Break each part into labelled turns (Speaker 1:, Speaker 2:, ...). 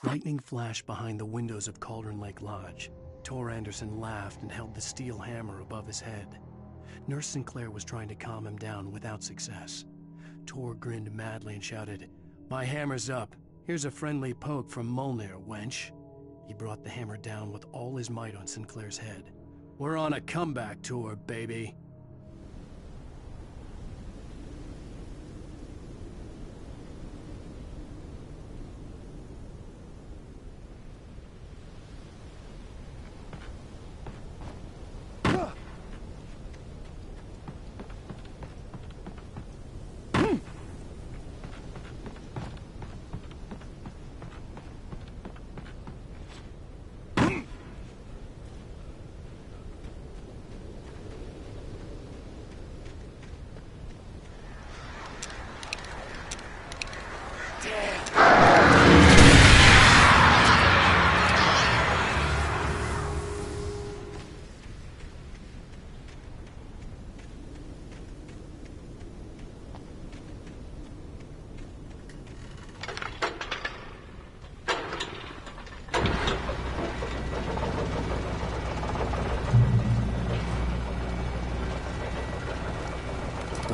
Speaker 1: Lightning flashed behind the windows of Cauldron Lake Lodge. Tor Anderson laughed and held the steel hammer above his head. Nurse Sinclair was trying to calm him down without success. Tor grinned madly and shouted, "My hammer's up. Here's a friendly poke from Mjolnir, wench." He brought the hammer down with all his might on Sinclair's head. "We're on a comeback tour, baby."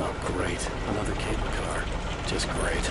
Speaker 1: Oh, great. Another cable car. Just great.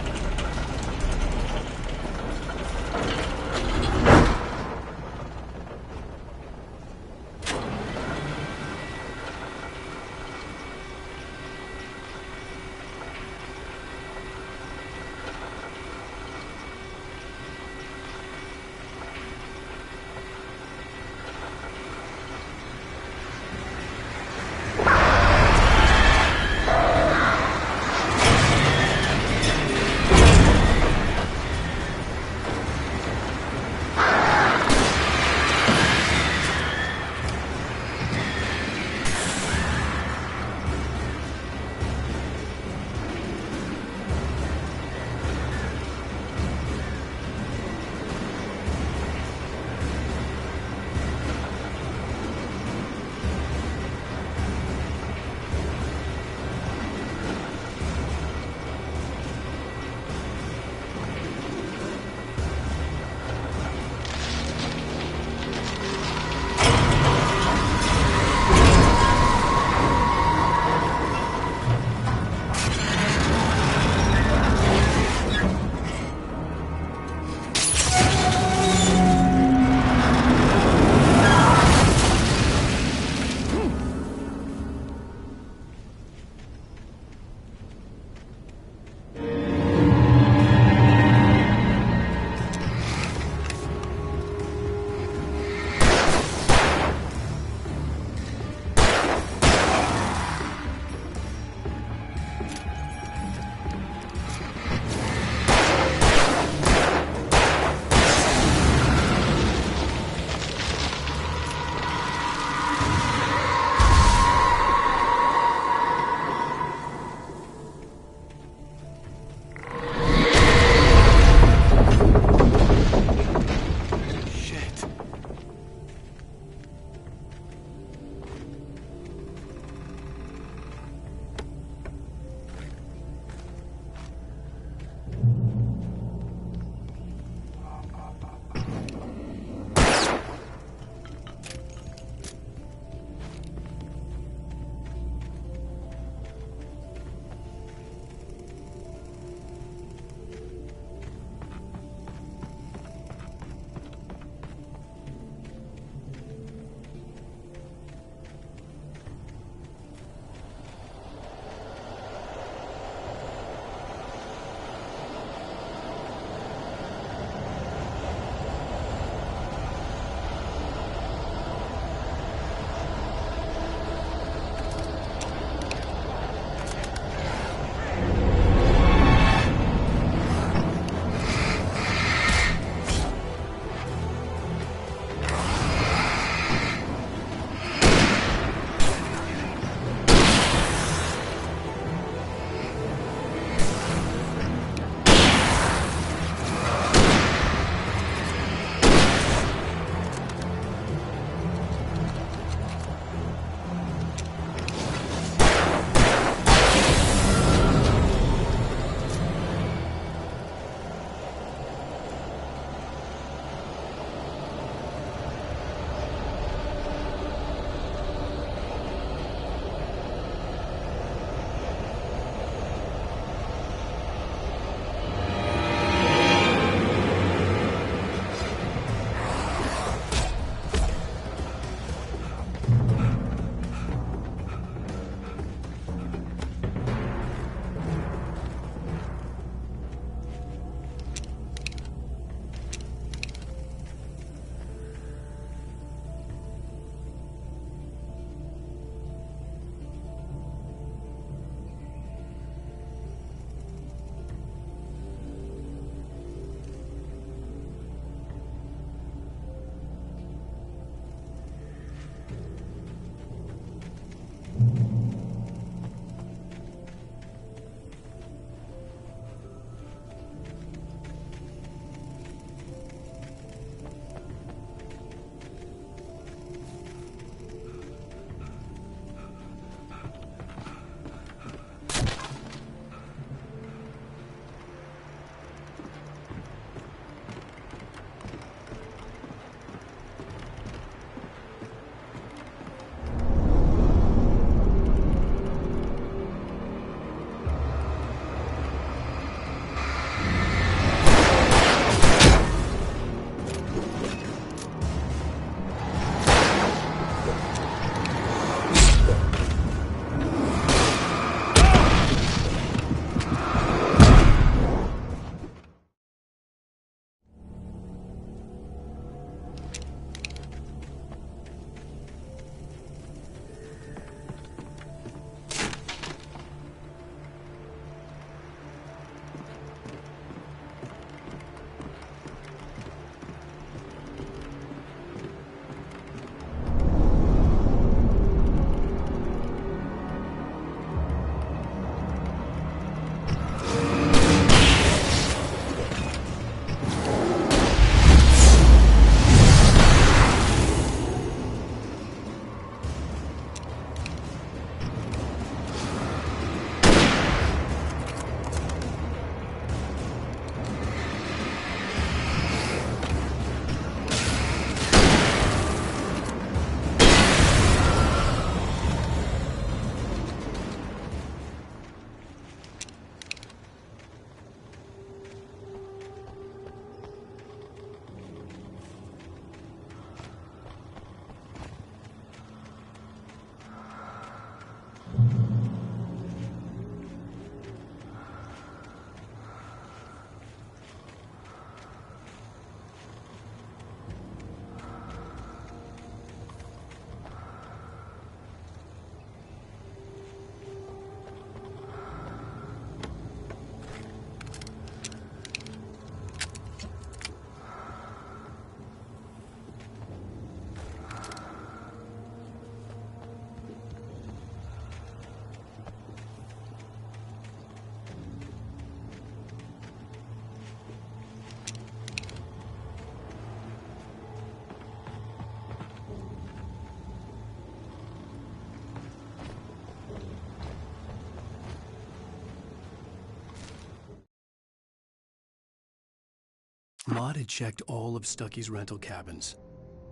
Speaker 1: Mott had checked all of Stucky's rental cabins.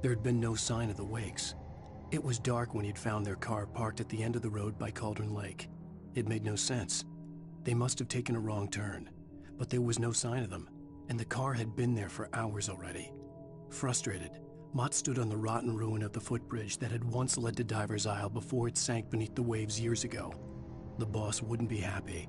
Speaker 1: There had been no sign of the Wakes. It was dark when he'd found their car parked at the end of the road by Cauldron Lake. It made no sense. They must have taken a wrong turn, but there was no sign of them, and the car had been there for hours already. Frustrated, Mott stood on the rotten ruin of the footbridge that had once led to Diver's Isle before it sank beneath the waves years ago. The boss wouldn't be happy.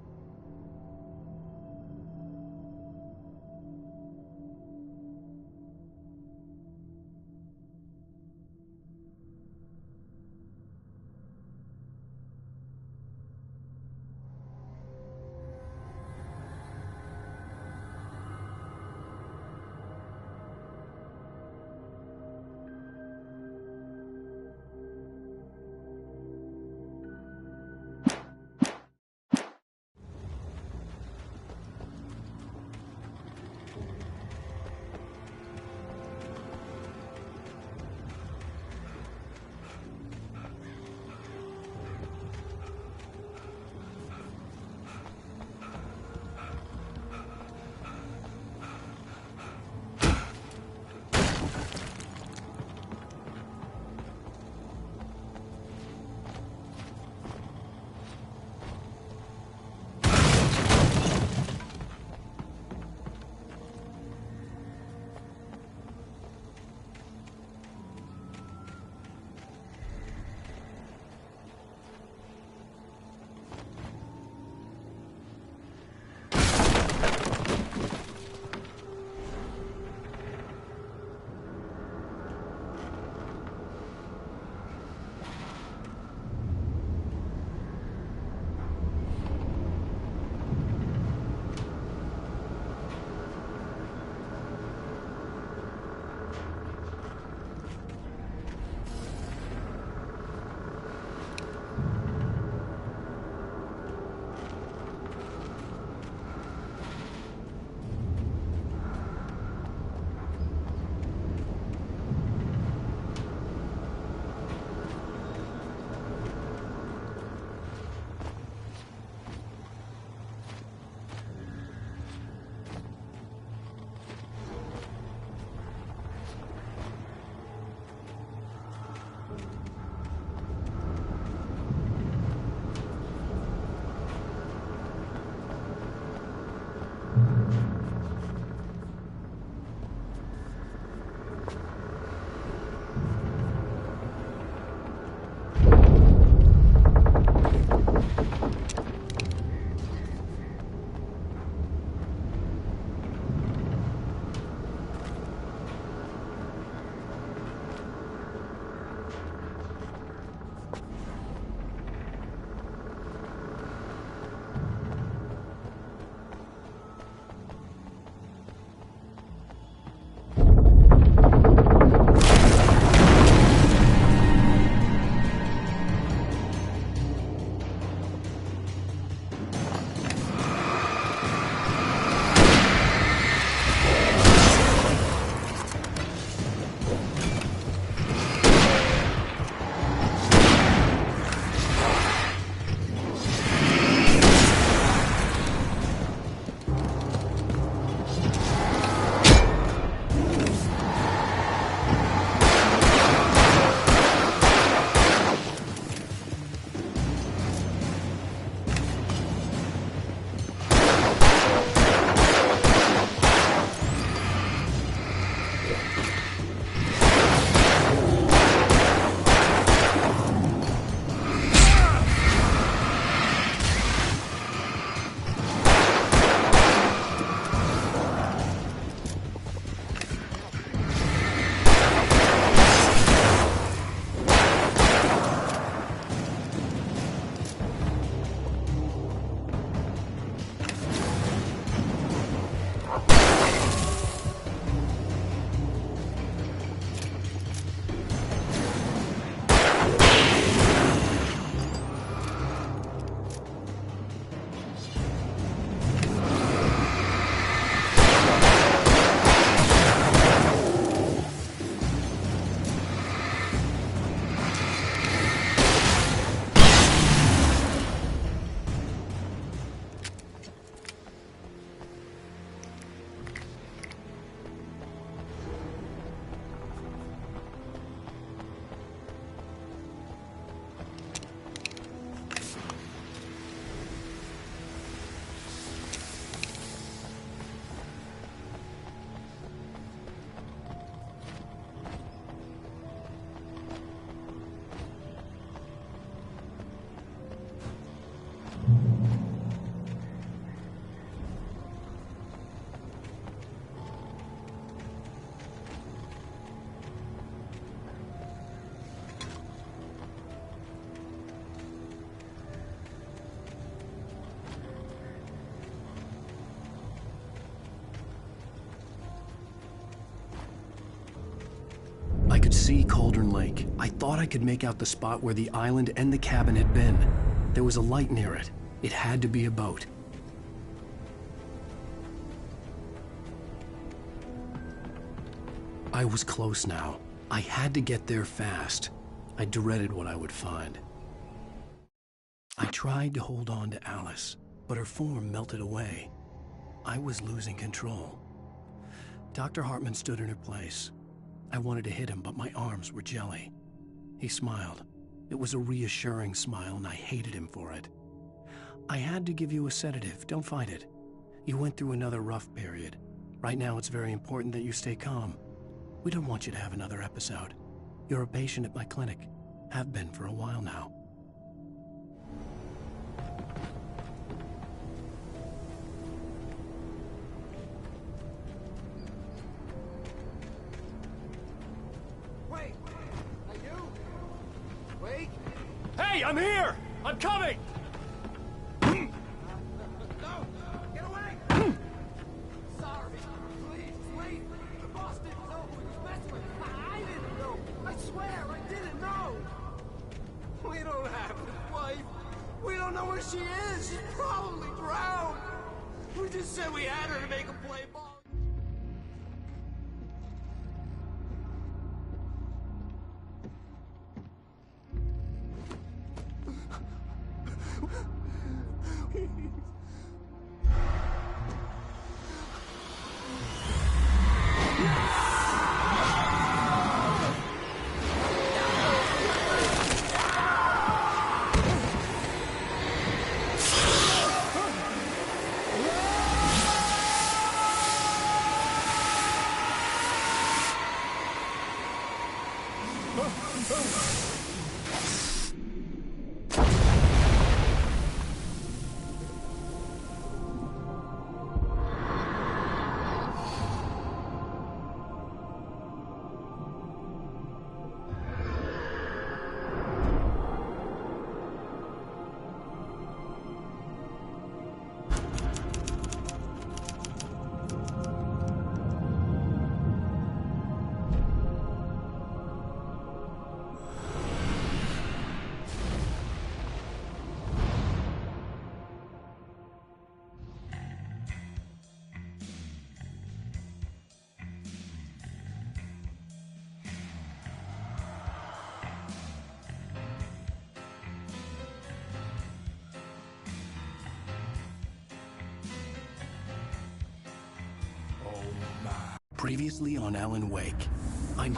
Speaker 1: could see Cauldron Lake. I thought I could make out the spot where the island and the cabin had been. There was a light near it. It had to be a boat. I was close now. I had to get there fast. I dreaded what I would find. I tried to hold on to Alice, but her form melted away. I was losing control. Dr. Hartman stood in her place. I wanted to hit him, but my arms were jelly. He smiled. It was a reassuring smile, and I hated him for it. I had to give you a sedative. Don't fight it. You went through another rough period. Right now, it's very important that you stay calm. We don't want you to have another episode. You're a patient at my clinic. Have been for a while now.
Speaker 2: Wait! Are you? Wait!
Speaker 3: Hey, I'm here! I'm coming!
Speaker 2: No! Get away! Sorry. Please, wait! The boss didn't know who he was messing with. I didn't know. I swear, I didn't know. We don't have his wife. We don't know where she is. She's probably drowned. We just said we had her to make a play ball.
Speaker 1: Previously on Alan Wake, I'm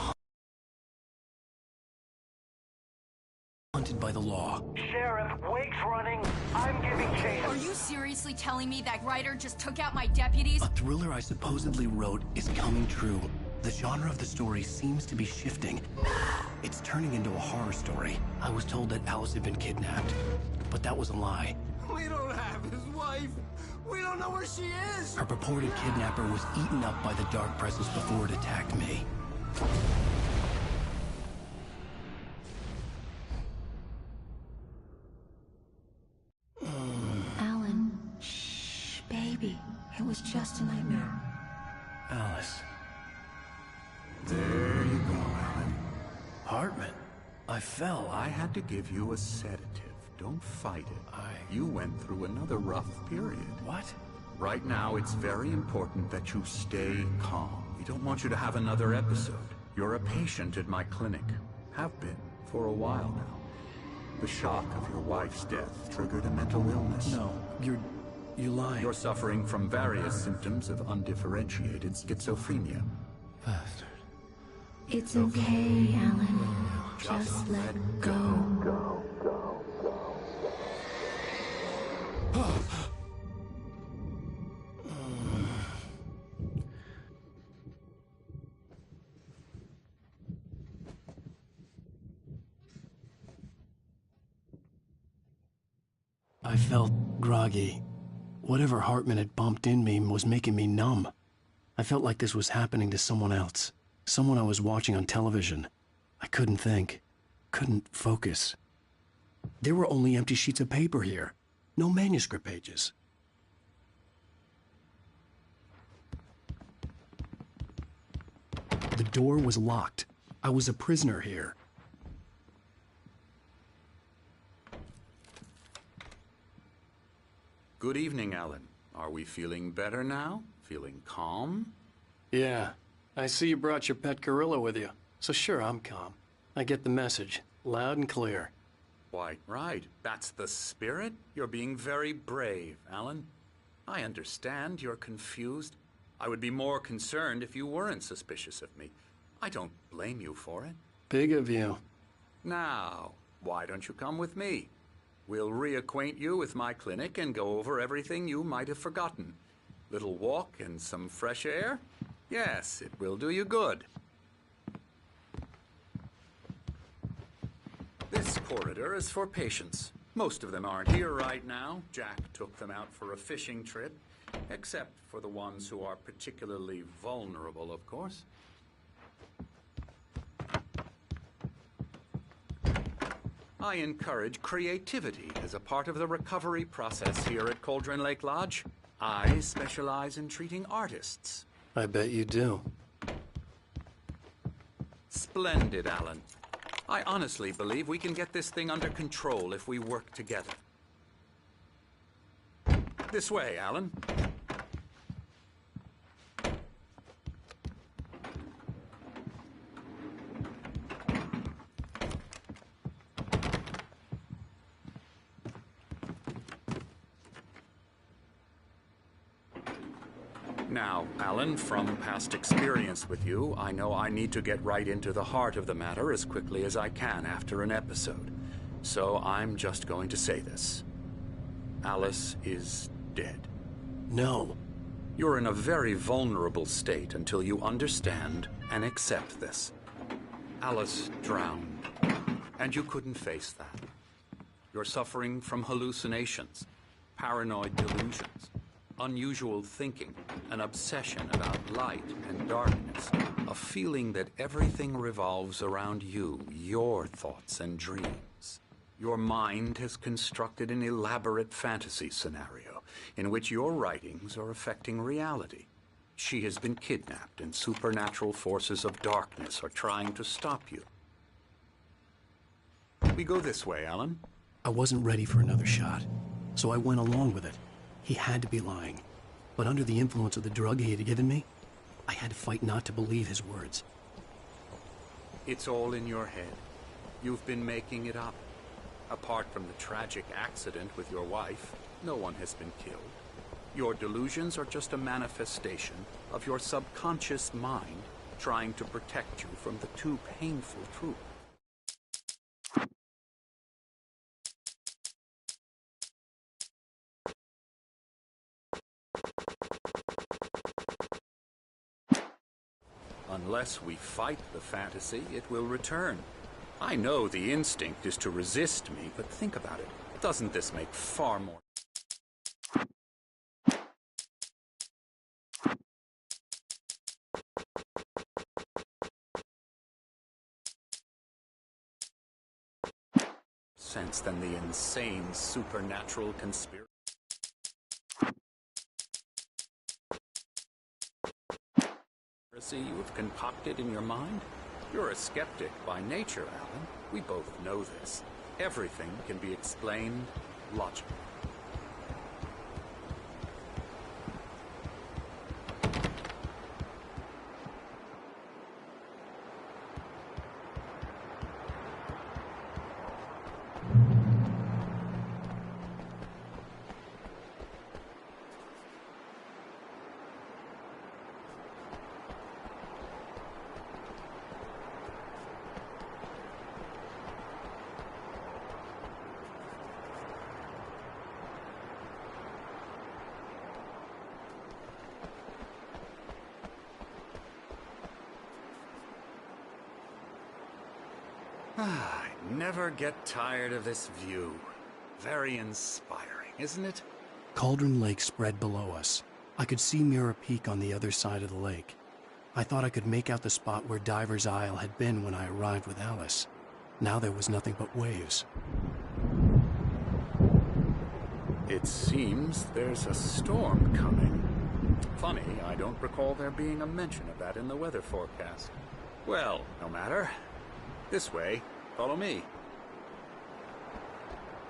Speaker 1: hunted by the law.
Speaker 4: Sheriff, Wake's running. I'm giving chase.
Speaker 5: Are you seriously telling me that writer just took out my deputies?
Speaker 1: A thriller I supposedly wrote is coming true. The genre of the story seems to be shifting. It's turning into a horror story. I was told that Alice had been kidnapped, but that was a lie.
Speaker 2: We don't have his wife. We don't know where she is.
Speaker 1: Her purported kidnapper was eaten up by the dark presence before it attacked me.
Speaker 6: Alan, shh, baby. It was just a nightmare.
Speaker 1: Alice.
Speaker 7: There you go, Alan.
Speaker 1: Hartman. I fell.
Speaker 7: I had to give you a sedative. Don't fight it. You went through another rough period.
Speaker 1: What?
Speaker 7: Right now, it's very important that you stay calm. We don't want you to have another episode. You're a patient at my clinic. Have been for a while now. The shock of your wife's death triggered a mental illness.
Speaker 1: No, you lied.
Speaker 7: You're suffering from various symptoms of undifferentiated schizophrenia.
Speaker 1: Bastard.
Speaker 6: It's okay, Alan. Just let go.
Speaker 1: I felt groggy. Whatever Hartman had bumped in me was making me numb. I felt like this was happening to someone else. Someone I was watching on television. I couldn't think. Couldn't focus. There were only empty sheets of paper here. No manuscript pages. The door was locked. I was a prisoner here.
Speaker 7: Good evening, Alan. Are we feeling better now? Feeling calm?
Speaker 1: Yeah. I see you brought your pet gorilla with you. So sure, I'm calm. I get the message. Loud and clear.
Speaker 7: Why, right. That's the spirit. You're being very brave, Alan. I understand you're confused. I would be more concerned if you weren't suspicious of me. I don't blame you for it.
Speaker 1: Big of you.
Speaker 7: Now, why don't you come with me? We'll reacquaint you with my clinic and go over everything you might have forgotten. Little walk and some fresh air? Yes, it will do you good. This corridor is for patients. Most of them aren't here right now. Jack took them out for a fishing trip, except for the ones who are particularly vulnerable, of course. I encourage creativity as a part of the recovery process here at Cauldron Lake Lodge. I specialize in treating artists.
Speaker 1: I bet you do.
Speaker 7: Splendid, Alan. I honestly believe we can get this thing under control if we work together. This way, Alan. Now, Alan, from past experience with you, I know I need to get right into the heart of the matter as quickly as I can after an episode. So I'm just going to say this. Alice is dead.
Speaker 1: No.
Speaker 7: You're in a very vulnerable state until you understand and accept this. Alice drowned, and you couldn't face that. You're suffering from hallucinations, paranoid delusions, unusual thinking, an obsession about light and darkness, a feeling that everything revolves around you, your thoughts and dreams. Your mind has constructed an elaborate fantasy scenario in which your writings are affecting reality. She has been kidnapped and supernatural forces of darkness are trying to stop you. We go this way, Alan.
Speaker 1: I wasn't ready for another shot, so I went along with it. He had to be lying. But under the influence of the drug he had given me, I had to fight not to believe his words.
Speaker 7: It's all in your head. You've been making it up. Apart from the tragic accident with your wife, no one has been killed. Your delusions are just a manifestation of your subconscious mind trying to protect you from the too painful truth. Unless we fight the fantasy, it will return. I know the instinct is to resist me, but think about it. Doesn't this make far more... sense than the insane supernatural conspiracy? You have concocted in your mind? You're a skeptic by nature, Alan. We both know this. Everything can be explained logically. I never get tired of this view. Very inspiring, isn't it?
Speaker 1: Cauldron Lake spread below us. I could see Mirror Peak on the other side of the lake. I thought I could make out the spot where Diver's Isle had been when I arrived with Alice. Now there was nothing but waves.
Speaker 7: It seems there's a storm coming. Funny, I don't recall there being a mention of that in the weather forecast. Well, no matter. This way. Follow me.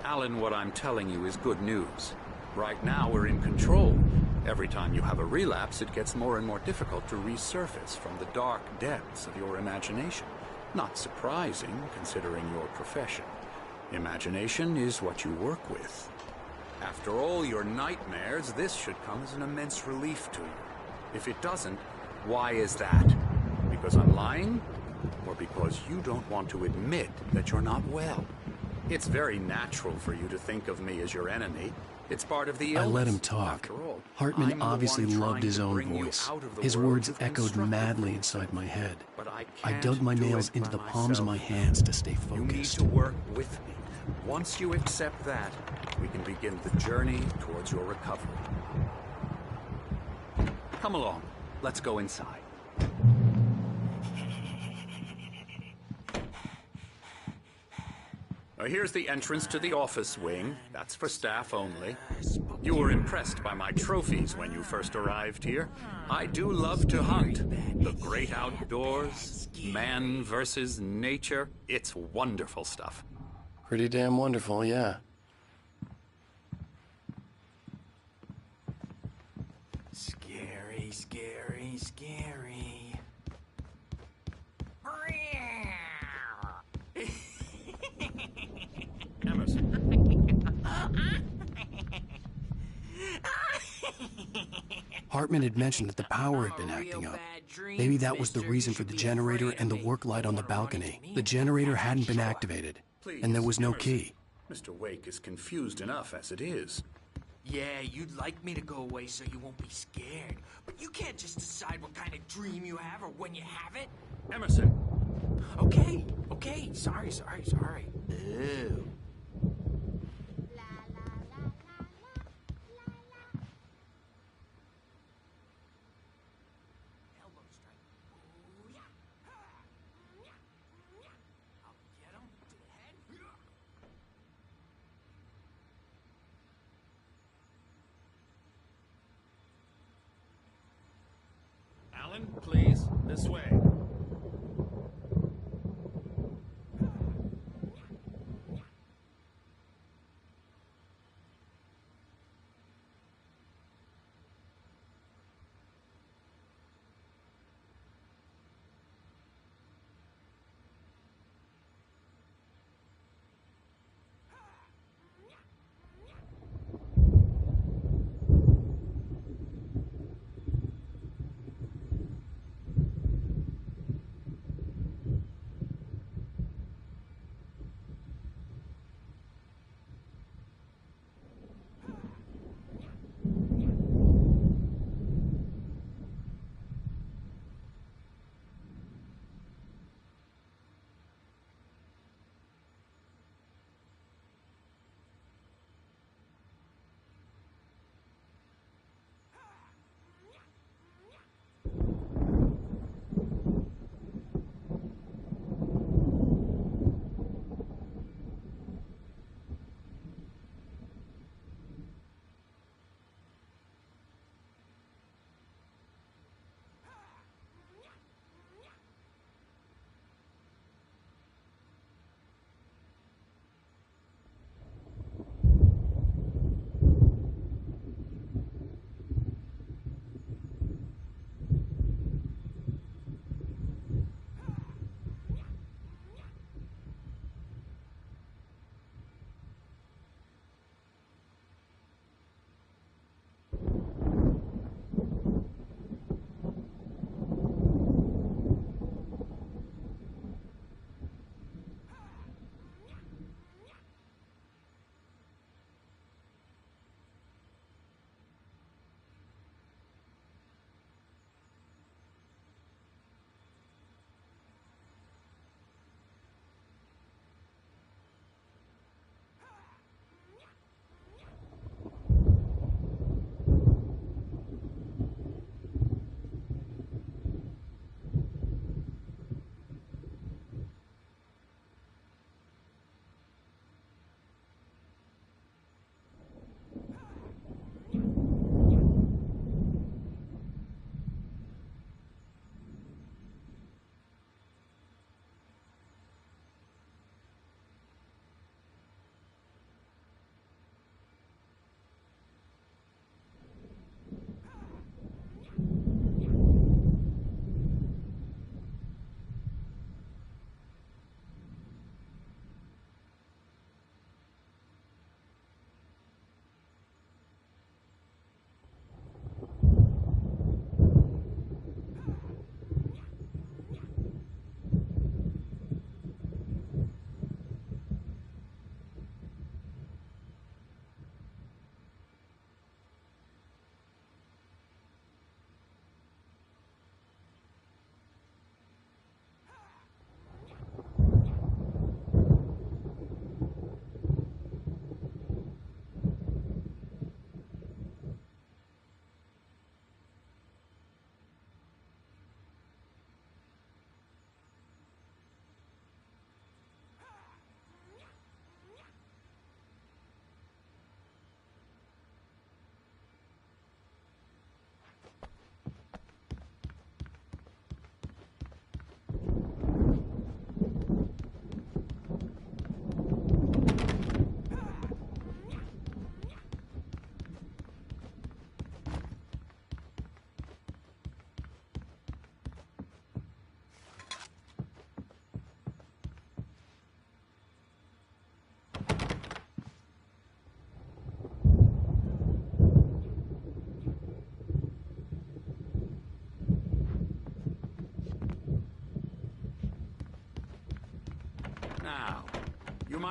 Speaker 7: Alan, what I'm telling you is good news. Right now, we're in control. Every time you have a relapse, it gets more and more difficult to resurface from the dark depths of your imagination. Not surprising, considering your profession. Imagination is what you work with. After all your nightmares, this should come as an immense relief to you. If it doesn't, why is that? Because I'm lying? Or because you don't want to admit that you're not well? It's very natural for you to think of me as your enemy. It's part of the illness.
Speaker 1: I let him talk.
Speaker 7: After all,
Speaker 1: Hartman
Speaker 7: I'm the
Speaker 1: obviously
Speaker 7: one
Speaker 1: loved
Speaker 7: trying
Speaker 1: his
Speaker 7: to
Speaker 1: own
Speaker 7: bring you
Speaker 1: voice.
Speaker 7: out of the
Speaker 1: His
Speaker 7: world
Speaker 1: words
Speaker 7: of
Speaker 1: echoed
Speaker 7: constructive
Speaker 1: madly
Speaker 7: reality.
Speaker 1: inside my head.
Speaker 7: But I
Speaker 1: I
Speaker 7: can't
Speaker 1: dug my
Speaker 7: do
Speaker 1: nails
Speaker 7: it
Speaker 1: into
Speaker 7: by
Speaker 1: the palms of my
Speaker 7: myself.
Speaker 1: hands to stay
Speaker 7: You need
Speaker 1: focused.
Speaker 7: to work with me. Once you accept that, we can begin the journey towards your recovery. Come along. Let's go inside. Now, here's the entrance to the office wing. That's for staff only. You were impressed by my trophies when you first arrived here. I do love to hunt. The great outdoors, man versus nature. It's wonderful stuff.
Speaker 1: Pretty damn wonderful, yeah.
Speaker 2: Scary, scary, scary.
Speaker 7: Emerson.
Speaker 1: Hartman had mentioned that the power had been acting up. Maybe that was the reason for the generator and the work light on the balcony. The generator hadn't been activated, and there was no key.
Speaker 7: Mr. Wake is confused enough as it is.
Speaker 2: Yeah, you'd like me to go away so you won't be scared. But you can't just decide what kind of dream you have or when you have it.
Speaker 7: Emerson!
Speaker 2: Okay, sorry. Ew. Elbow strike. Ooh, yeah. I'll get him to the head.
Speaker 3: Alan, please, this way.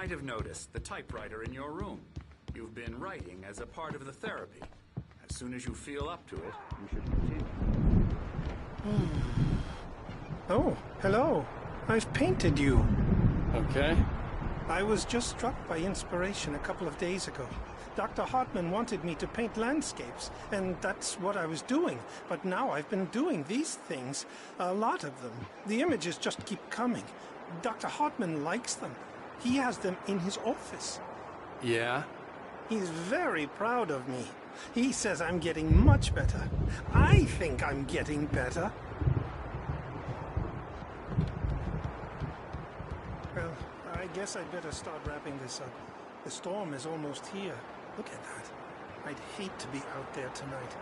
Speaker 7: might have noticed the typewriter in your room. You've been writing as a part of the therapy. As soon as you feel up to it, you should continue.
Speaker 8: Oh, hello. I've painted you.
Speaker 1: Okay.
Speaker 8: I was just struck by inspiration a couple of days ago. Dr. Hartman wanted me to paint landscapes, and that's what I was doing. But now I've been doing these things, a lot of them. The images just keep coming. Dr. Hartman likes them. He has them in his office.
Speaker 1: Yeah?
Speaker 8: He's very proud of me. He says I'm getting much better. I think I'm getting better. Well, I guess I'd better start wrapping this up. The storm is almost here. Look at that. I'd hate to be out there tonight.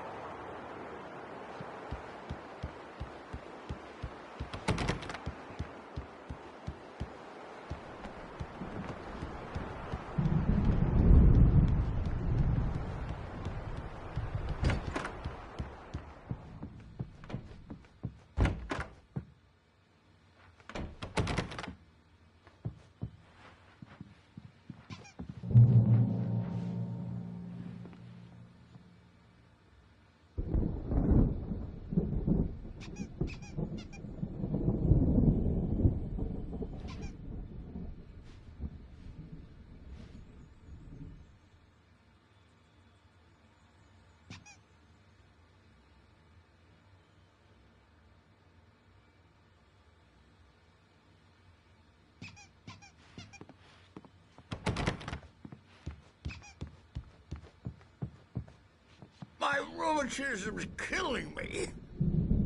Speaker 9: My rheumatism's killing me.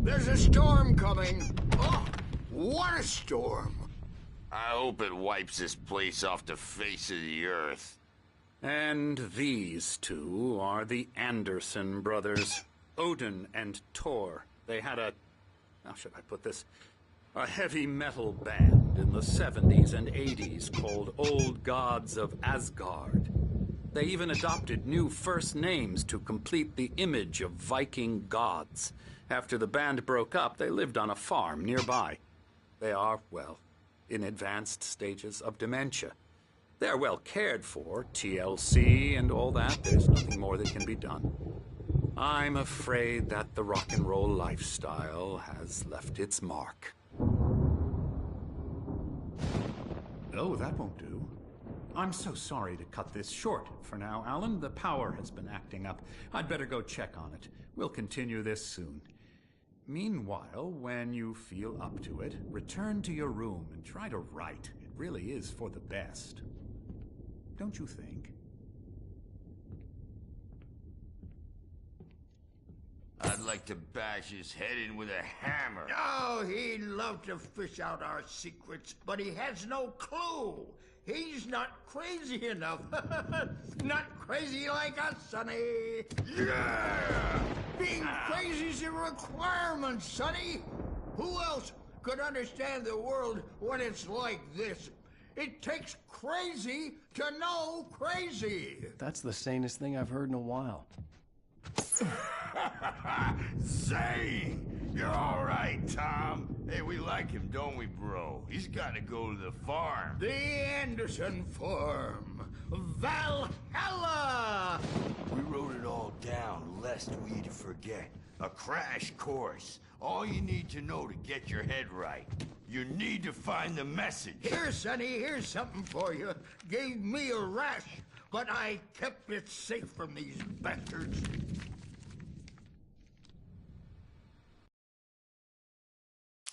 Speaker 9: There's a storm coming. Oh, what a storm.
Speaker 10: I hope it wipes this place off the face of the earth.
Speaker 7: And these two are the Anderson brothers, Odin and Tor. They had how should I put this? A heavy metal band in the 70s and 80s called Old Gods of Asgard. They even adopted new first names to complete the image of Viking gods. After the band broke up, they lived on a farm nearby. They are, well, in advanced stages of dementia. They're well cared for, TLC and all that. There's nothing more that can be done. I'm afraid that the rock and roll lifestyle has left its mark.
Speaker 11: Oh, that won't do. I'm so sorry to cut this short for now, Alan. The power has been acting up. I'd better go check on it. We'll continue this soon. Meanwhile, when you feel up to it, return to your room and try to write. It really is for the best. Don't you think?
Speaker 10: I'd like to bash his head in with a hammer.
Speaker 9: Oh, he'd love to fish out our secrets, but he has no clue. He's not crazy enough. Not crazy like us, Sonny. Yeah! Being crazy's a requirement, Sonny. Who else could understand the world when it's like this? It takes crazy to know crazy.
Speaker 1: That's the sanest thing I've heard in a while.
Speaker 10: Zane! You're all right, Tom. Hey, we like him, don't we, bro? He's got to go to the farm.
Speaker 9: The Anderson farm. Valhalla!
Speaker 10: We wrote it all down, lest we forget. A crash course. All you need to know to get your head right. You need to find the message.
Speaker 9: Here, Sonny, here's something for you. Gave me a rash, but I kept it safe from these bastards.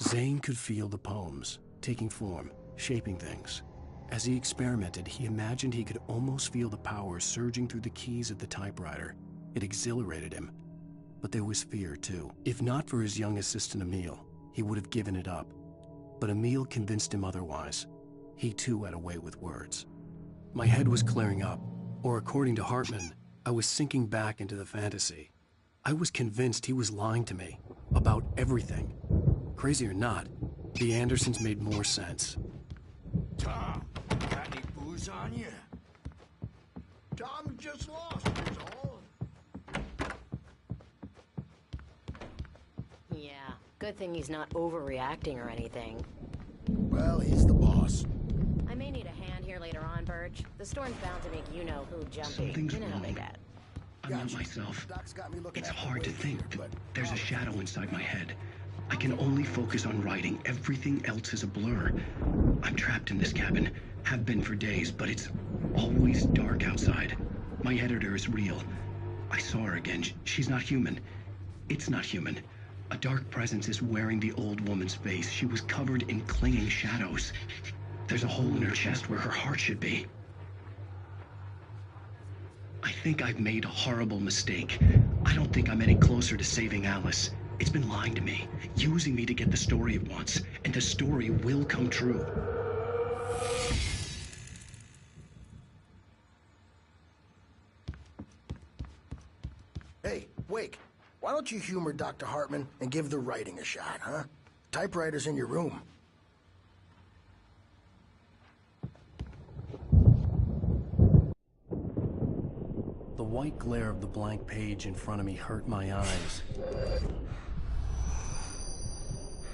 Speaker 1: Zane could feel the poems, taking form, shaping things. As he experimented, he imagined he could almost feel the power surging through the keys of the typewriter. It exhilarated him. But there was fear, too. If not for his young assistant Emil, he would have given it up. But Emil convinced him otherwise. He too had a way with words. My head was clearing up, or according to Hartman, I was sinking back into the fantasy. I was convinced he was lying to me, about everything. Crazy or not, the Andersons made more sense.
Speaker 10: Tom, got any booze on you?
Speaker 9: Tom just lost, is all.
Speaker 12: Yeah, good thing he's not overreacting or anything.
Speaker 9: Well, he's the boss.
Speaker 12: I may need a hand here later on, Burge. The storm's bound to make you-know-who jumpy.
Speaker 1: Something's
Speaker 12: You know how
Speaker 1: wrong.
Speaker 12: they get.
Speaker 1: I'm not myself. It's hard to think, but there's a shadow inside my head. I can only focus on writing. Everything else is a blur. I'm trapped in this cabin. Have been for days, but it's always dark outside. My editor is real. I saw her again. She's not human. It's not human. A dark presence is wearing the old woman's face. She was covered in clinging shadows. There's a hole in her chest where her heart should be. I think I've made a horrible mistake. I don't think I'm any closer to saving Alice. It's been lying to me, using me to get the story it wants, and the story will come true.
Speaker 13: Hey, Wake, why don't you humor Dr. Hartman and give the writing a shot, huh? Typewriter's in your room.
Speaker 1: The white glare of the blank page in front of me hurt my eyes.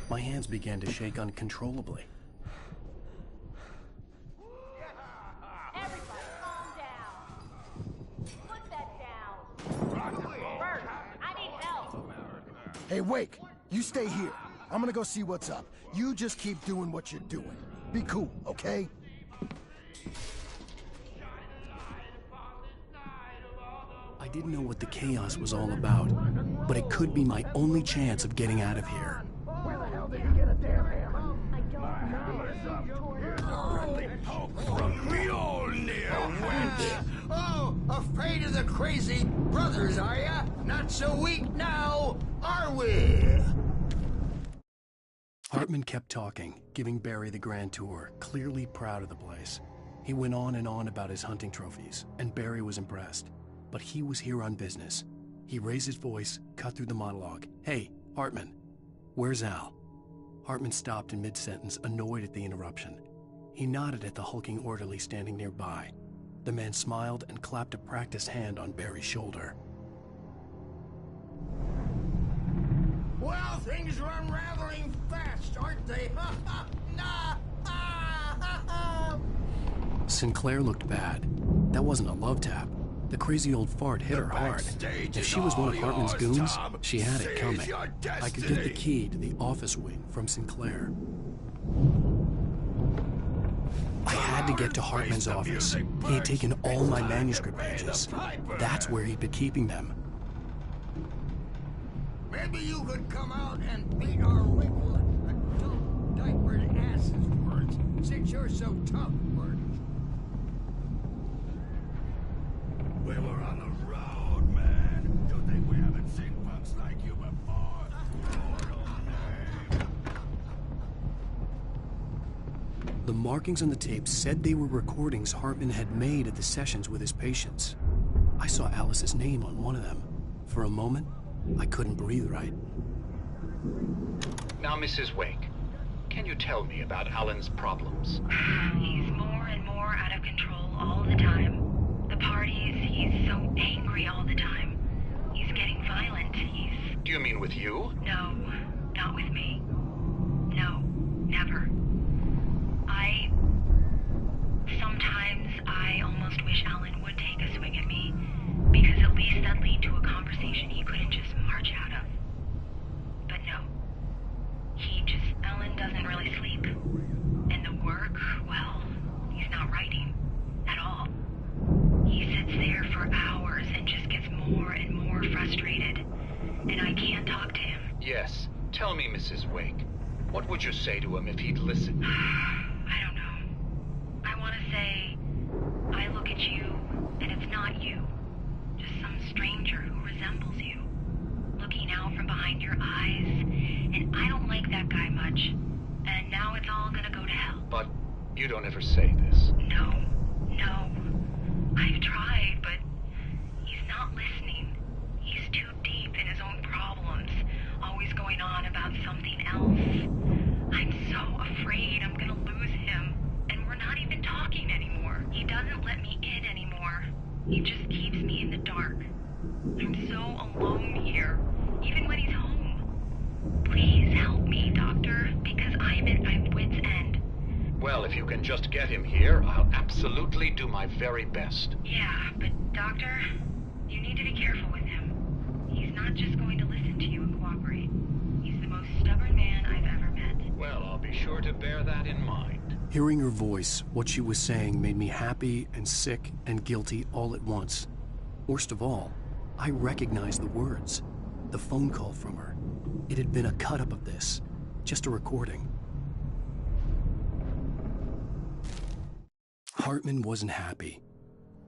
Speaker 1: My hands began to shake uncontrollably.
Speaker 14: Everybody, calm down. Put that down. Bert, I need help.
Speaker 13: Hey, Wake, you stay here. I'm gonna go see what's up. You just keep doing what you're doing. Be cool, okay?
Speaker 1: I didn't know what the chaos was all about, but it could be my only chance of getting out of here.
Speaker 2: Where the hell did he get a damn hammer?
Speaker 14: I don't know.
Speaker 9: From Mjolnir, wench! Oh, afraid of the crazy brothers, are ya? Not so weak now, are we?
Speaker 1: Hartman kept talking, giving Barry the grand tour, clearly proud of the place. He went on and on about his hunting trophies, and Barry was impressed. But he was here on business. He raised his voice, cut through the monologue. Hey, Hartman, where's Al? Hartman stopped in mid-sentence, annoyed at the interruption. He nodded at the hulking orderly standing nearby. The man smiled and clapped a practiced hand on Barry's shoulder.
Speaker 9: Well, things are unraveling fast, aren't they?
Speaker 1: Sinclair looked bad. That wasn't a love tap. The crazy old fart hit her hard. If she was one of Hartman's goons, she had it coming. I could get the key to the office wing from Sinclair. I had to get to Hartman's office. He had taken all my manuscript pages. That's where he'd been keeping them.
Speaker 9: Maybe you could come out and beat our wrinkled, adult, diapered asses words, since you're so tough, Bert.
Speaker 10: We were on the road, man. You think we haven't seen punks like you before?
Speaker 1: The markings on the tape said they were recordings Hartman had made at the sessions with his patients. I saw Alice's name on one of them. For a moment, I couldn't breathe right.
Speaker 15: Now, Mrs. Wake, can you tell me about Alan's problems?
Speaker 6: He's more and more out of control all the time. The parties, he's so angry all the time. He's getting violent.
Speaker 15: Do you mean with you?
Speaker 6: No, not with me. No, never. Sometimes I almost wish Alan would take a swing at me, because at least that'd lead to a conversation he couldn't just march out of. But no. Alan doesn't really sleep. And the work, well, he's not writing. At all. He sits there for hours and just gets more and more frustrated. And I can't talk to him.
Speaker 15: Yes. Tell me, Mrs. Wake. What would you say to him if he'd listen?
Speaker 6: I don't know. I want to say, I look at you, and it's not you. Just some stranger who resembles you. Looking out from behind your eyes, and I don't like that guy much. And now it's all gonna go to hell.
Speaker 15: But you don't ever say this.
Speaker 6: No. I've tried, but he's not listening. He's too deep in his own problems, always going on about something else. I'm so afraid I'm gonna lose him, and we're not even talking anymore. He doesn't let me in anymore. He just keeps me in the dark. I'm so alone here, even when he's home. Please help me, Doctor, because I'm at my wit's end.
Speaker 15: Well, if you you can just get him here, I'll absolutely do my very best.
Speaker 6: Yeah, but Doctor, you need to be careful with him. He's not just going to listen to you and cooperate. He's the most stubborn man I've ever met.
Speaker 15: Well, I'll be sure to bear that in mind.
Speaker 1: Hearing her voice, what she was saying made me happy and sick and guilty all at once. Worst of all, I recognized the words. The phone call from her. It had been a cut-up of this. Just a recording. Hartman wasn't happy.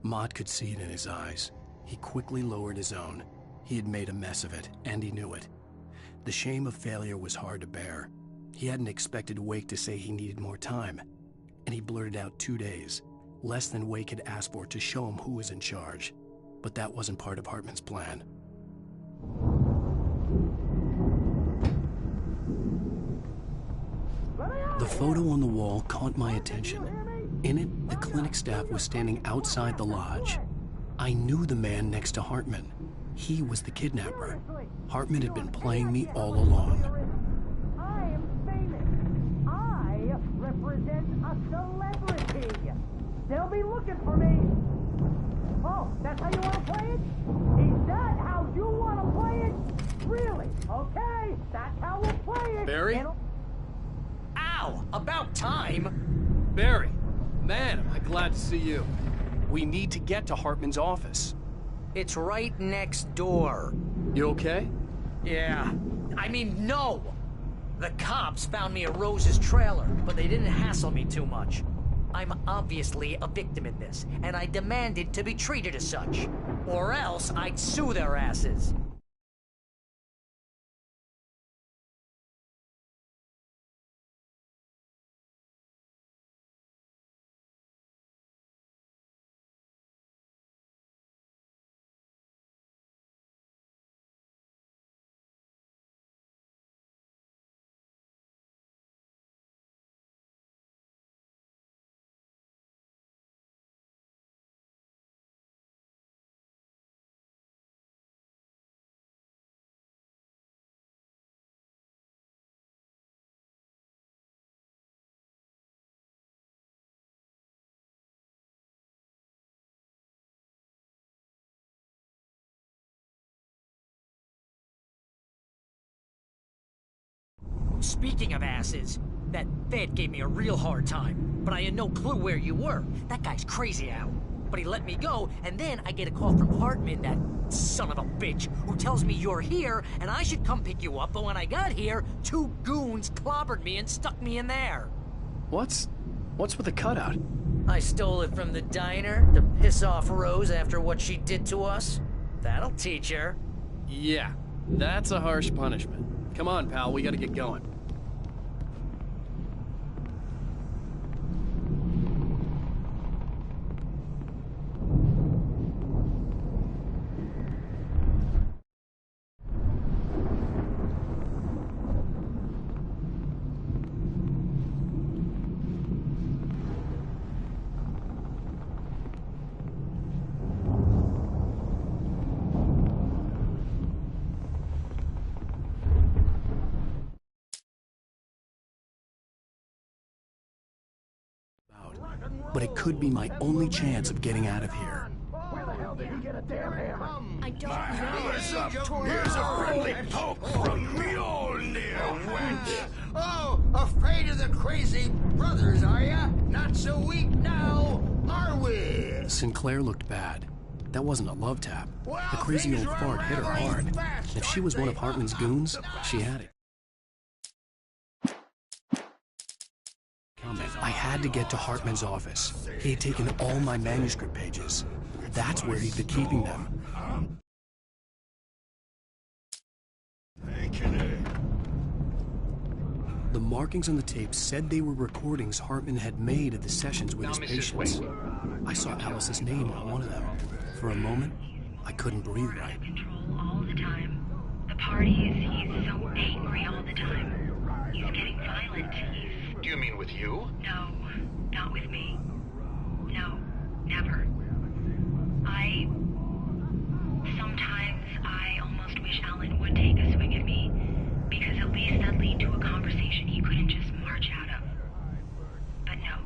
Speaker 1: Mott could see it in his eyes. He quickly lowered his own. He had made a mess of it, and he knew it. The shame of failure was hard to bear. He hadn't expected Wake to say he needed more time, and he blurted out 2 days, less than Wake had asked for to show him who was in charge. But that wasn't part of Hartman's plan. The photo on the wall caught my attention. In it, the clinic staff was standing outside the lodge. I knew the man next to Hartman. He was the kidnapper. Hartman had been playing me all along.
Speaker 14: I am famous. I represent a celebrity. They'll be looking for me. Oh, that's how you want to play it? Is that how you want to play it? Really? Okay, that's how we'll play it.
Speaker 1: Barry?
Speaker 16: Ow! About time!
Speaker 1: Barry, man, am I glad to see you. We need to get to Hartman's office.
Speaker 16: It's right next door.
Speaker 1: You okay?
Speaker 16: Yeah. I mean, no! The cops found me at Rose's trailer, but they didn't hassle me too much. I'm obviously a victim in this, and I demanded to be treated as such. Or else I'd sue their asses. Speaking of asses, that Fed gave me a real hard time, but I had no clue where you were. That guy's crazy, Al. But he let me go, and then I get a call from Hartman, that son of a bitch, who tells me you're here, and I should come pick you up, but when I got here, 2 goons clobbered me and stuck me in there.
Speaker 1: What's with the cutout?
Speaker 16: I stole it from the diner to piss off Rose after what she did to us. That'll teach her.
Speaker 1: Yeah, that's a harsh punishment. Come on, pal, we gotta get going. But it could be my only chance of getting out of here.
Speaker 9: Where the hell did he get a damn hammer?
Speaker 5: I don't
Speaker 9: know. Here's a friendly poke from Mjolnir, wench. Oh, afraid of the crazy brothers, are ya? Not so weak now, are we?
Speaker 1: Sinclair looked bad. That wasn't a love tap.
Speaker 9: Well,
Speaker 1: The crazy
Speaker 9: things
Speaker 1: old
Speaker 9: run
Speaker 1: fart hit her
Speaker 9: rather
Speaker 1: hard.
Speaker 9: fast,
Speaker 1: If she was one of Hartman's goons, she had it. I had to get to Hartman's office. He had taken all my manuscript pages. That's where he'd been keeping them. The markings on the tape said they were recordings Hartman had made of the sessions with his patients. I saw Alice's name on one of them. For a moment, I couldn't breathe right.
Speaker 6: All the time. The parties, he's so angry all the time. He's getting violent.
Speaker 15: Do you mean with you?
Speaker 6: No, not with me. No, never. Sometimes I almost wish Alan would take a swing at me, because at least that'd lead to a conversation he couldn't just march out of. But no,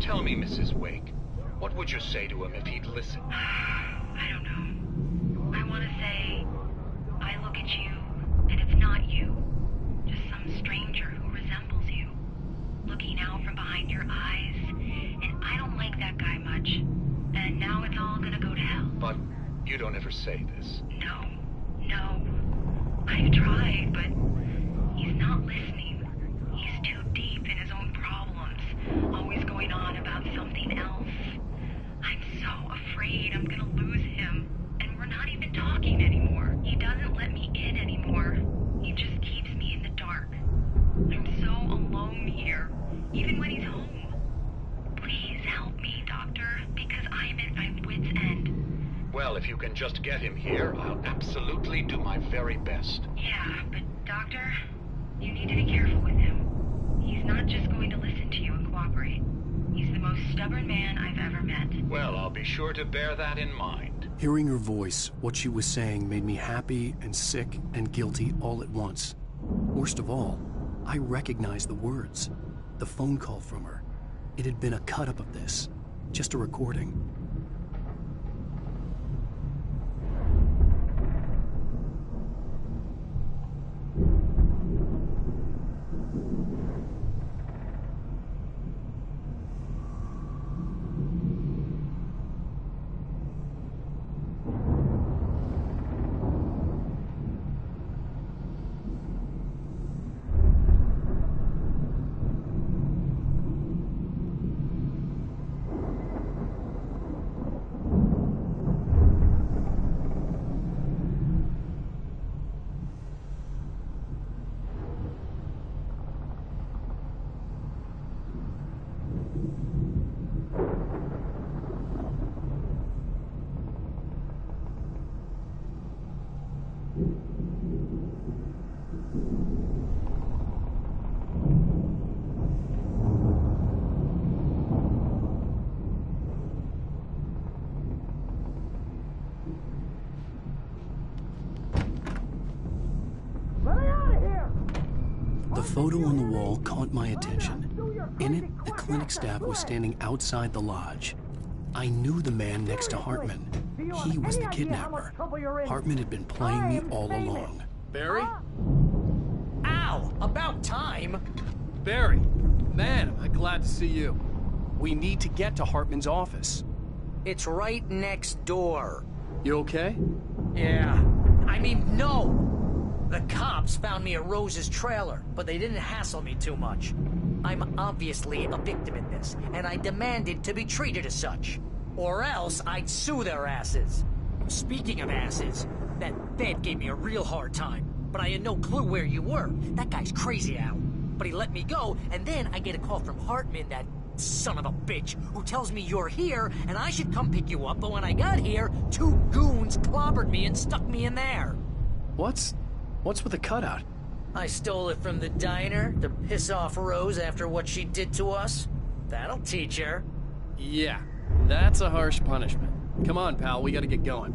Speaker 15: Tell me, Mrs. Wake, what would you say to him if he'd listen?
Speaker 6: I don't know. I want to say, I look at you, and it's not you. Just some stranger who resembles you. Looking out from behind your eyes. And I don't like that guy much. And now it's all gonna go to hell.
Speaker 15: But you don't ever say this.
Speaker 6: No. I've tried, but he's not listening. He's too deep in his own problems. Always going on about something else. I'm so afraid I'm gonna lose him. And we're not even talking anymore. He doesn't let me in anymore. He just keeps me in the dark. I'm so alone here, even when he's home. Please help me, Doctor, because I'm at my wit's end.
Speaker 15: Well, if you can just get him here, I'll absolutely do my very best.
Speaker 6: Yeah, but Doctor, you need to be careful with him. He's not just going to listen to you and cooperate. He's the most stubborn man I've ever met.
Speaker 15: Well, I'll be sure to bear that in mind.
Speaker 1: Hearing her voice, what she was saying made me happy and sick and guilty all at once. Worst of all, I recognized the words. The phone call from her. It had been a cut-up of this. Just a recording. The photo on the wall caught my attention. In it, the clinic staff was standing outside the lodge. I knew the man next to Hartman. He was the kidnapper. Hartman had been playing me all along.
Speaker 3: Barry?
Speaker 16: Ow! About time!
Speaker 3: Barry! Man, am I glad to see you.
Speaker 1: We need to get to Hartman's office.
Speaker 16: It's right next door.
Speaker 1: You okay?
Speaker 16: Yeah. I mean, no! The cops found me at Rose's trailer, but they didn't hassle me too much. I'm obviously a victim in this, and I demanded to be treated as such. Or else I'd sue their asses. Speaking of asses, that Fed gave me a real hard time, but I had no clue where you were. That guy's crazy, Al. But he let me go, and then I get a call from Hartman, that son of a bitch, who tells me you're here, and I should come pick you up, but when I got here, 2 goons clobbered me and stuck me in there.
Speaker 1: What's with the cutout?
Speaker 16: I stole it from the diner to piss off Rose after what she did to us. That'll teach her.
Speaker 1: Yeah, that's a harsh punishment. Come on, pal, we gotta get going.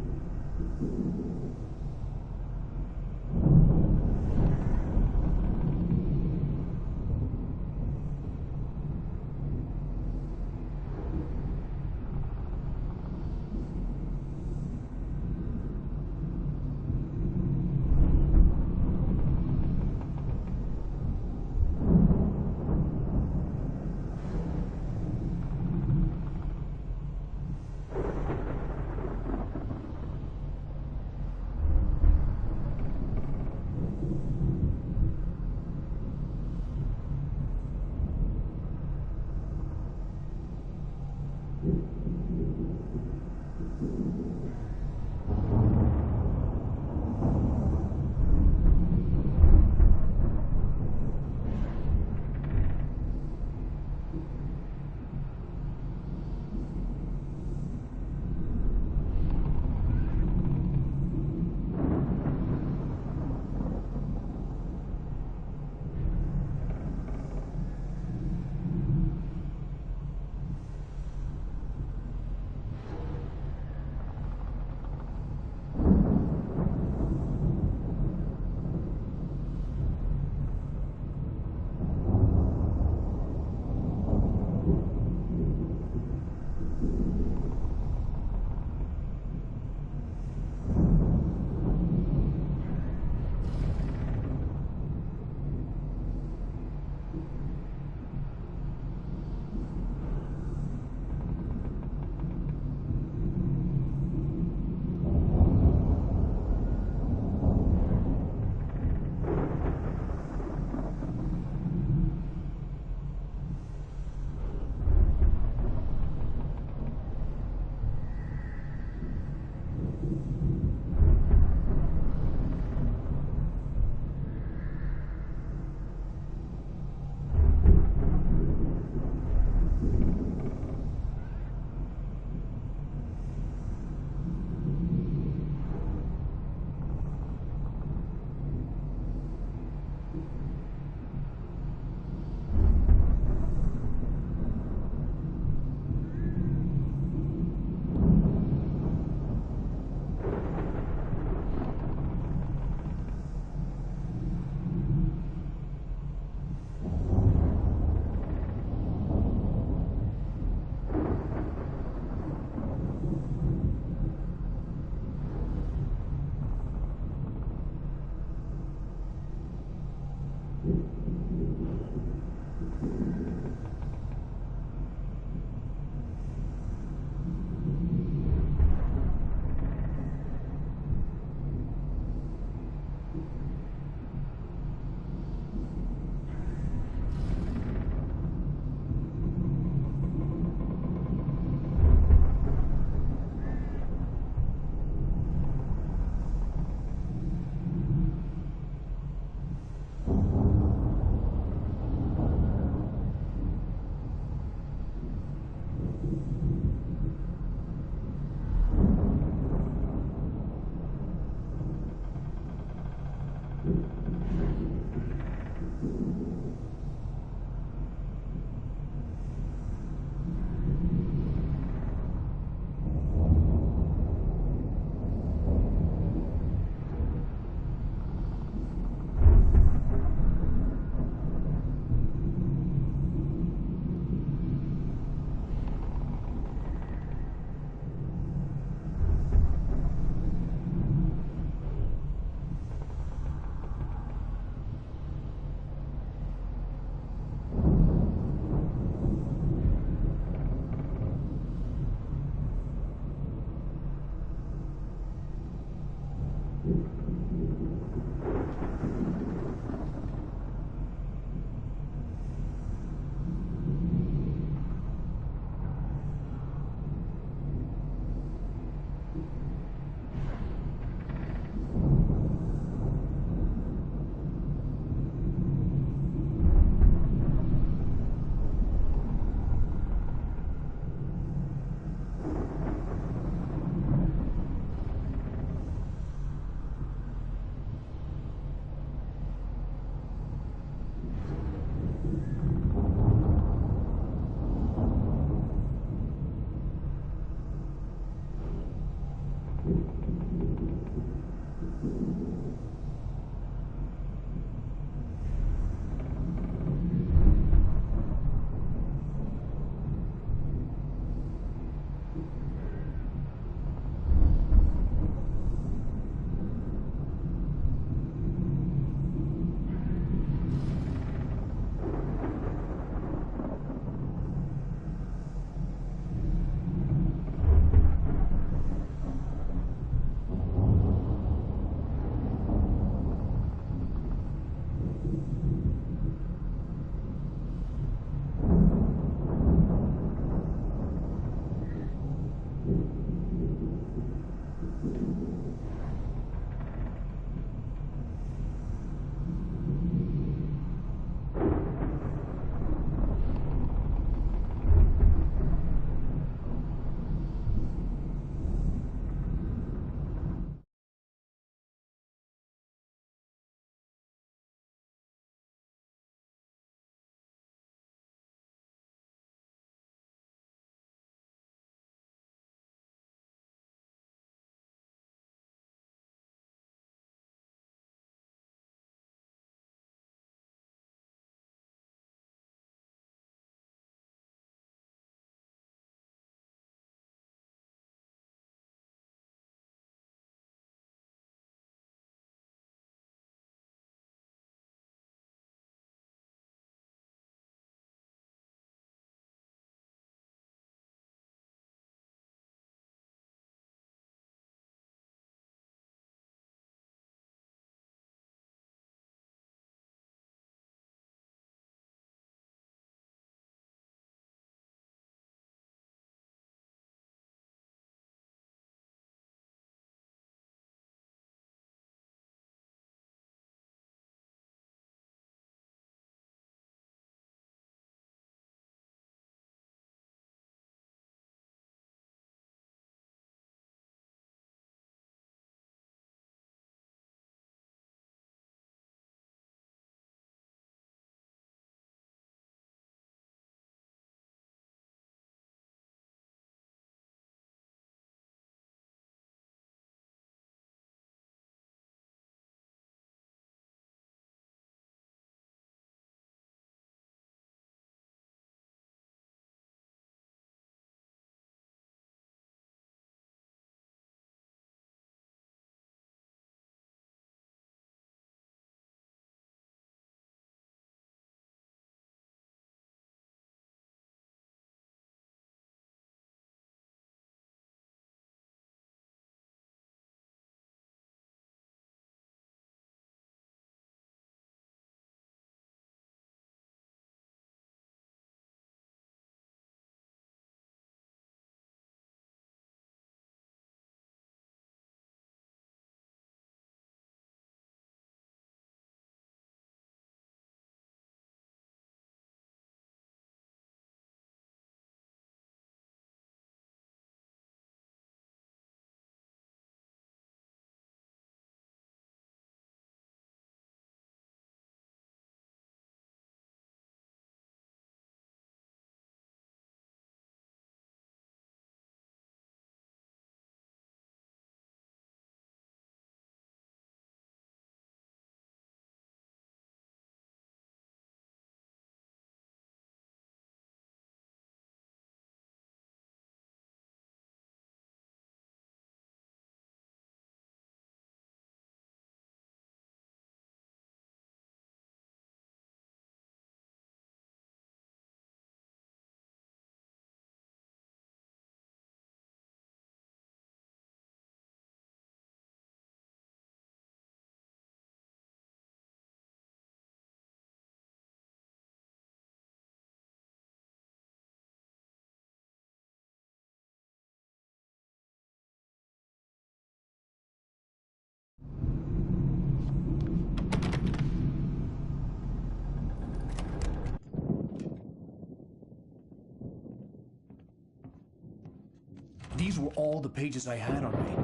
Speaker 1: were all the pages I had on me.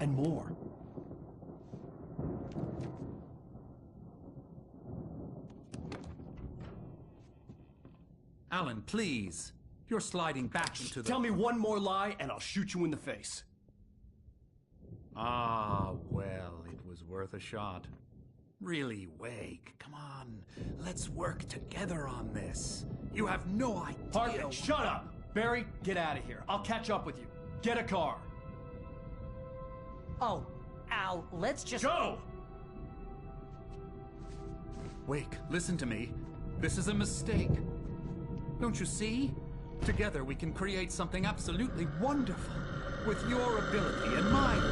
Speaker 1: And more.
Speaker 11: Alan, please. You're sliding back into the...
Speaker 1: Tell me one more lie and I'll shoot you in the face.
Speaker 11: Ah, well, it was worth a shot. Really, Wake, come on. Let's work together on this. You have no idea...
Speaker 1: Hartman, shut up! Barry, get out of here. I'll catch up with you. Get a car.
Speaker 16: Oh, Al, let's just...
Speaker 1: Go!
Speaker 11: Wake, listen to me. This is a mistake. Don't you see? Together we can create something absolutely wonderful. With your ability and mine.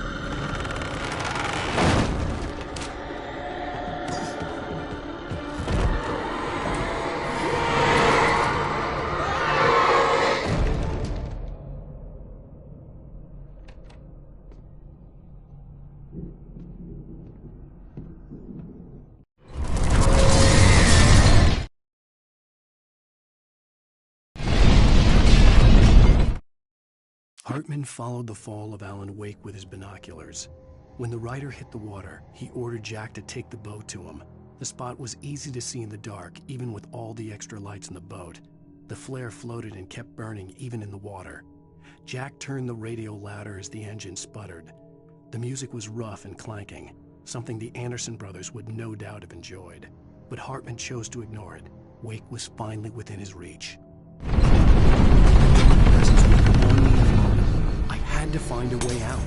Speaker 1: Hartman followed the fall of Alan Wake with his binoculars. When the Rider hit the water, he ordered Jack to take the boat to him. The spot was easy to see in the dark, even with all the extra lights in the boat. The flare floated and kept burning even in the water. Jack turned the radio louder as the engine sputtered. The music was rough and clanking, something the Anderson brothers would no doubt have enjoyed. But Hartman chose to ignore it. Wake was finally within his reach. I had to find a way out.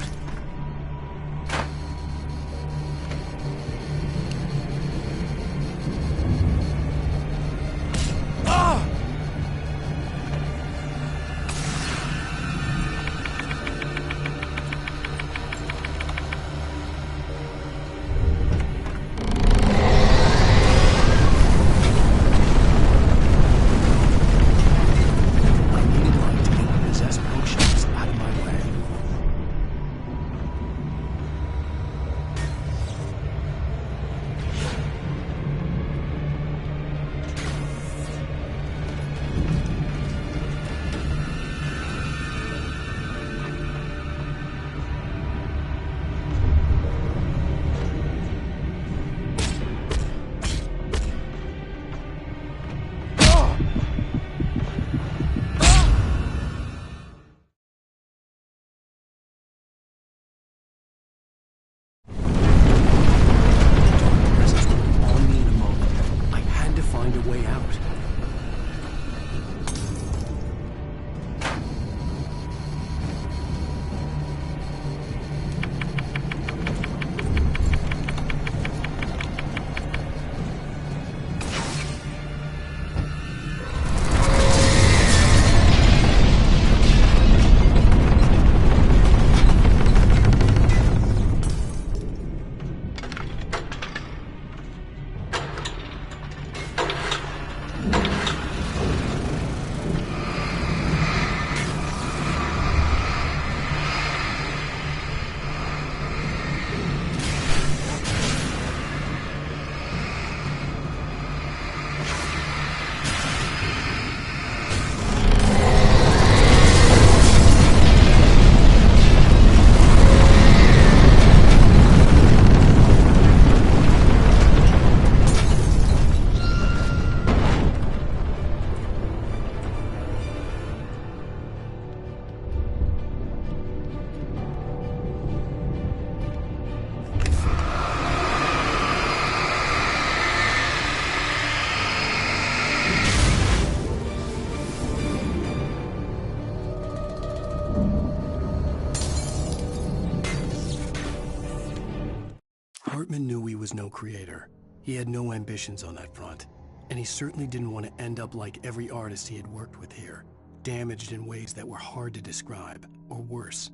Speaker 1: Hartman knew he was no creator. He had no ambitions on that front, and he certainly didn't want to end up like every artist he had worked with here, damaged in ways that were hard to describe, or worse.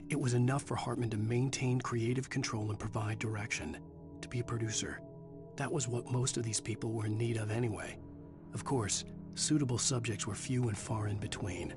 Speaker 1: It was enough for Hartman to maintain creative control and provide direction, to be a producer. That was what most of these people were in need of anyway. Of course, suitable subjects were few and far in between.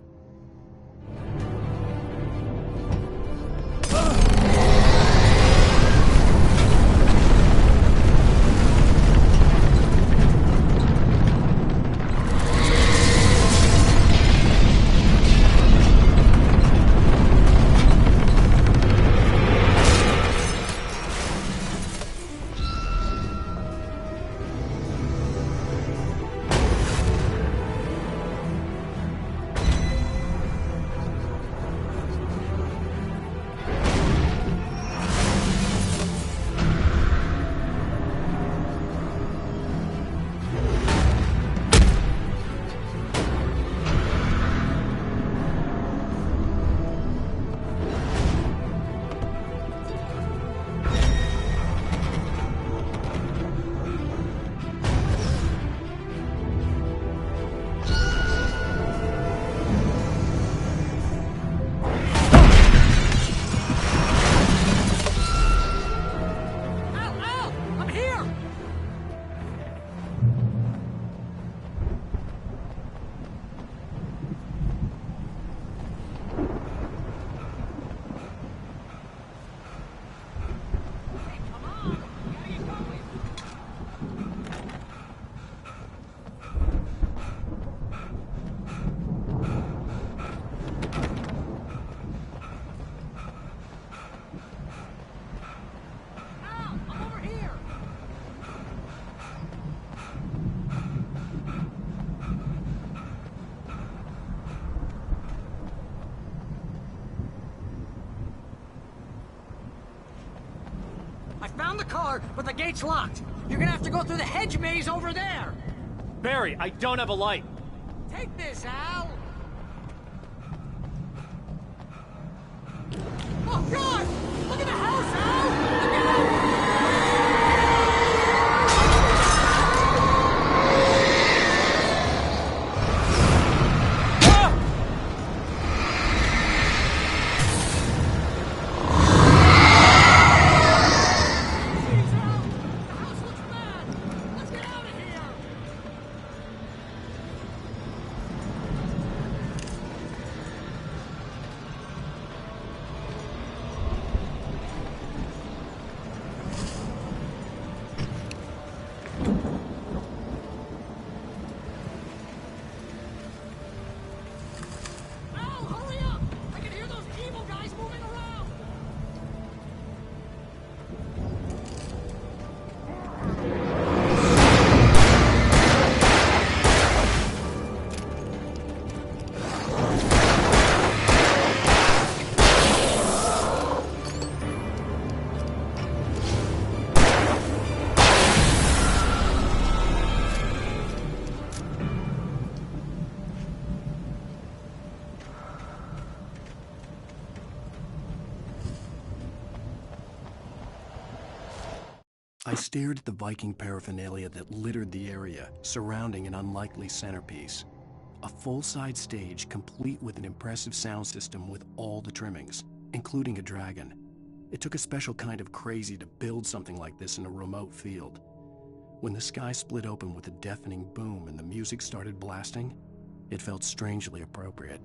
Speaker 16: found the car, but the gate's locked. You're gonna have to go through the hedge maze over there.
Speaker 3: Barry, I don't have a light.
Speaker 16: Take this, Al. Oh, God! Look at the house, Al! Look at it!
Speaker 1: I stared at the Viking paraphernalia that littered the area, surrounding an unlikely centerpiece. A full-size stage complete with an impressive sound system with all the trimmings, including a dragon. It took a special kind of crazy to build something like this in a remote field. When the sky split open with a deafening boom and the music started blasting, it felt strangely appropriate.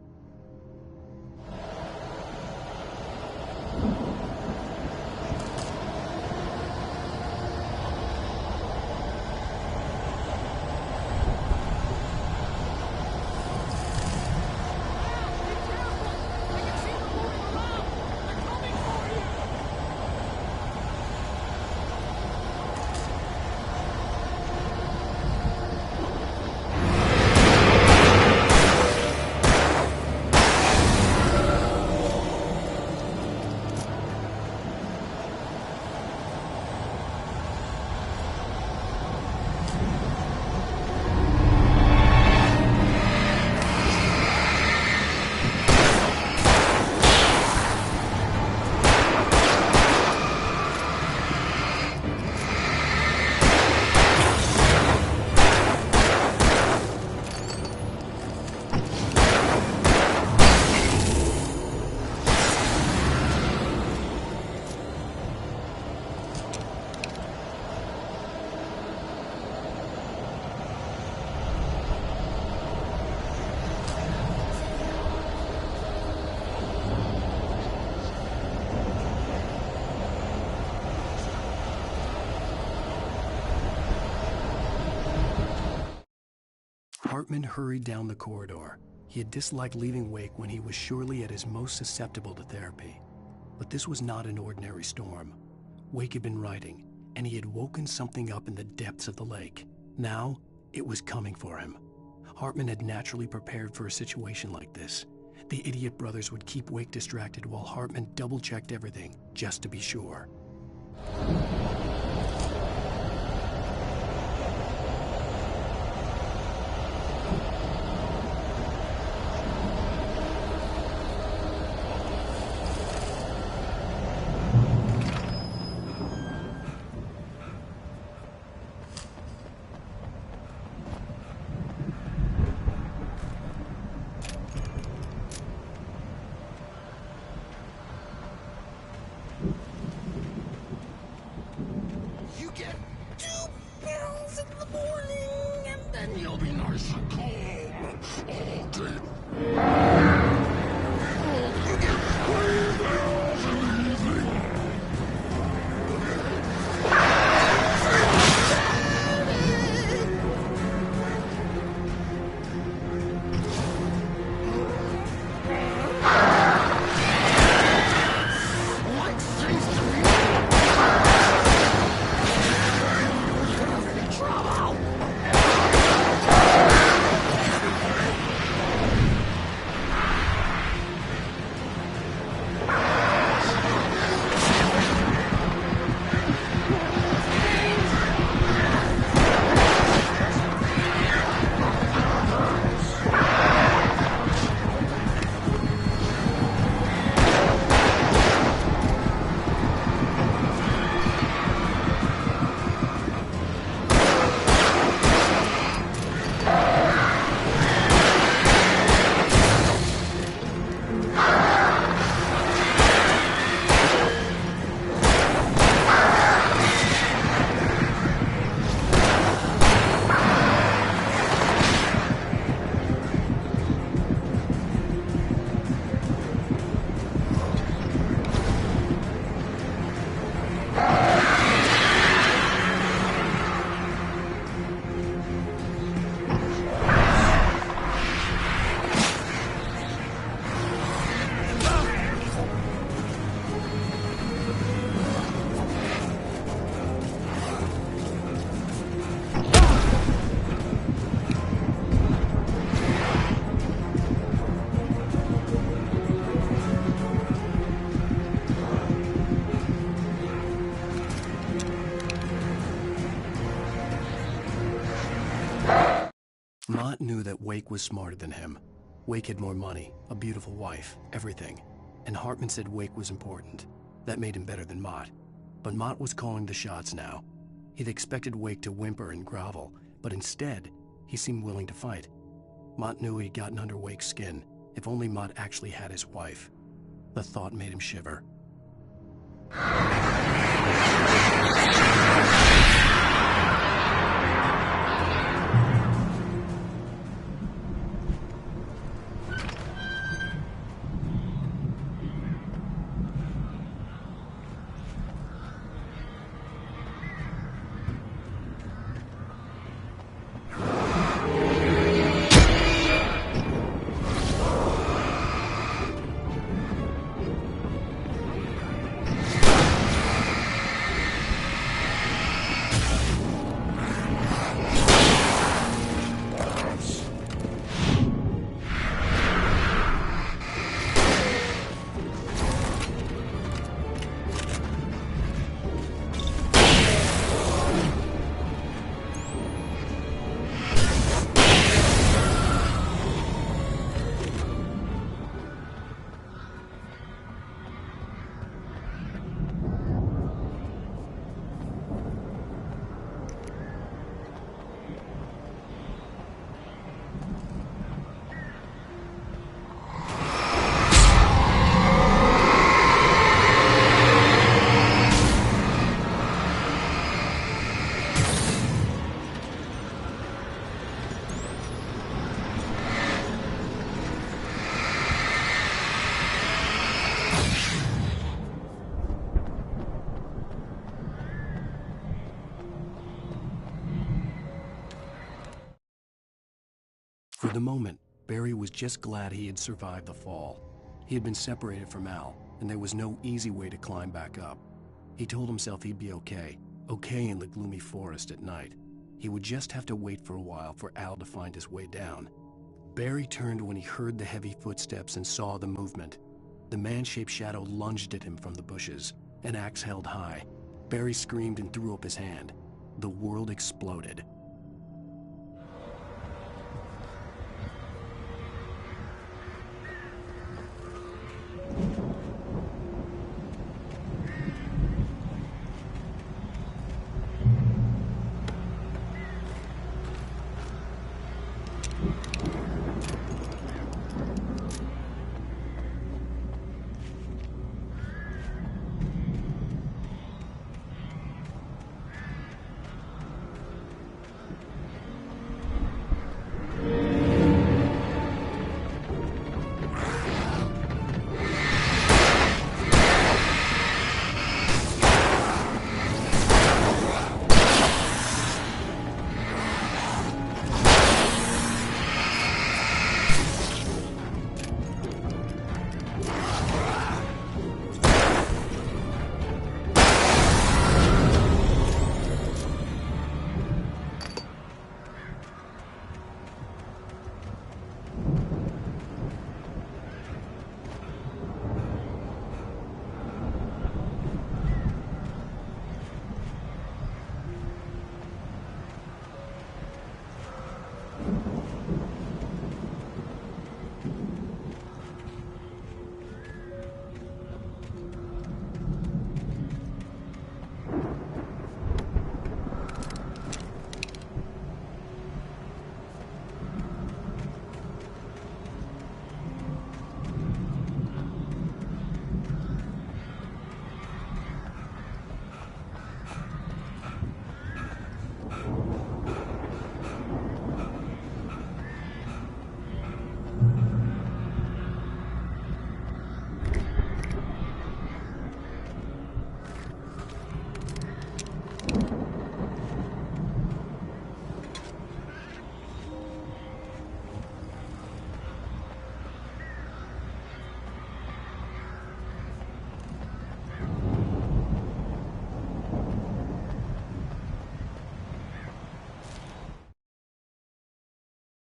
Speaker 1: Hartman hurried down the corridor. He had disliked leaving Wake when he was surely at his most susceptible to therapy. But this was not an ordinary storm. Wake had been writing, and he had woken something up in the depths of the lake. Now, it was coming for him. Hartman had naturally prepared for a situation like this. The idiot brothers would keep Wake distracted while Hartman double-checked everything, just to be sure. Mott knew that Wake was smarter than him. Wake had more money, a beautiful wife, everything. And Hartman said Wake was important. That made him better than Mott. But Mott was calling the shots now. He'd expected Wake to whimper and grovel, but instead, he seemed willing to fight. Mott knew he'd gotten under Wake's skin. If only Mott actually had his wife. The thought made him shiver. For the moment, Barry was just glad he had survived the fall. He had been separated from Al, and there was no easy way to climb back up. He told himself he'd be okay in the gloomy forest at night. He would just have to wait for a while for Al to find his way down. Barry turned when he heard the heavy footsteps and saw the movement. The man-shaped shadow lunged at him from the bushes, an axe held high. Barry screamed and threw up his hand. The world exploded.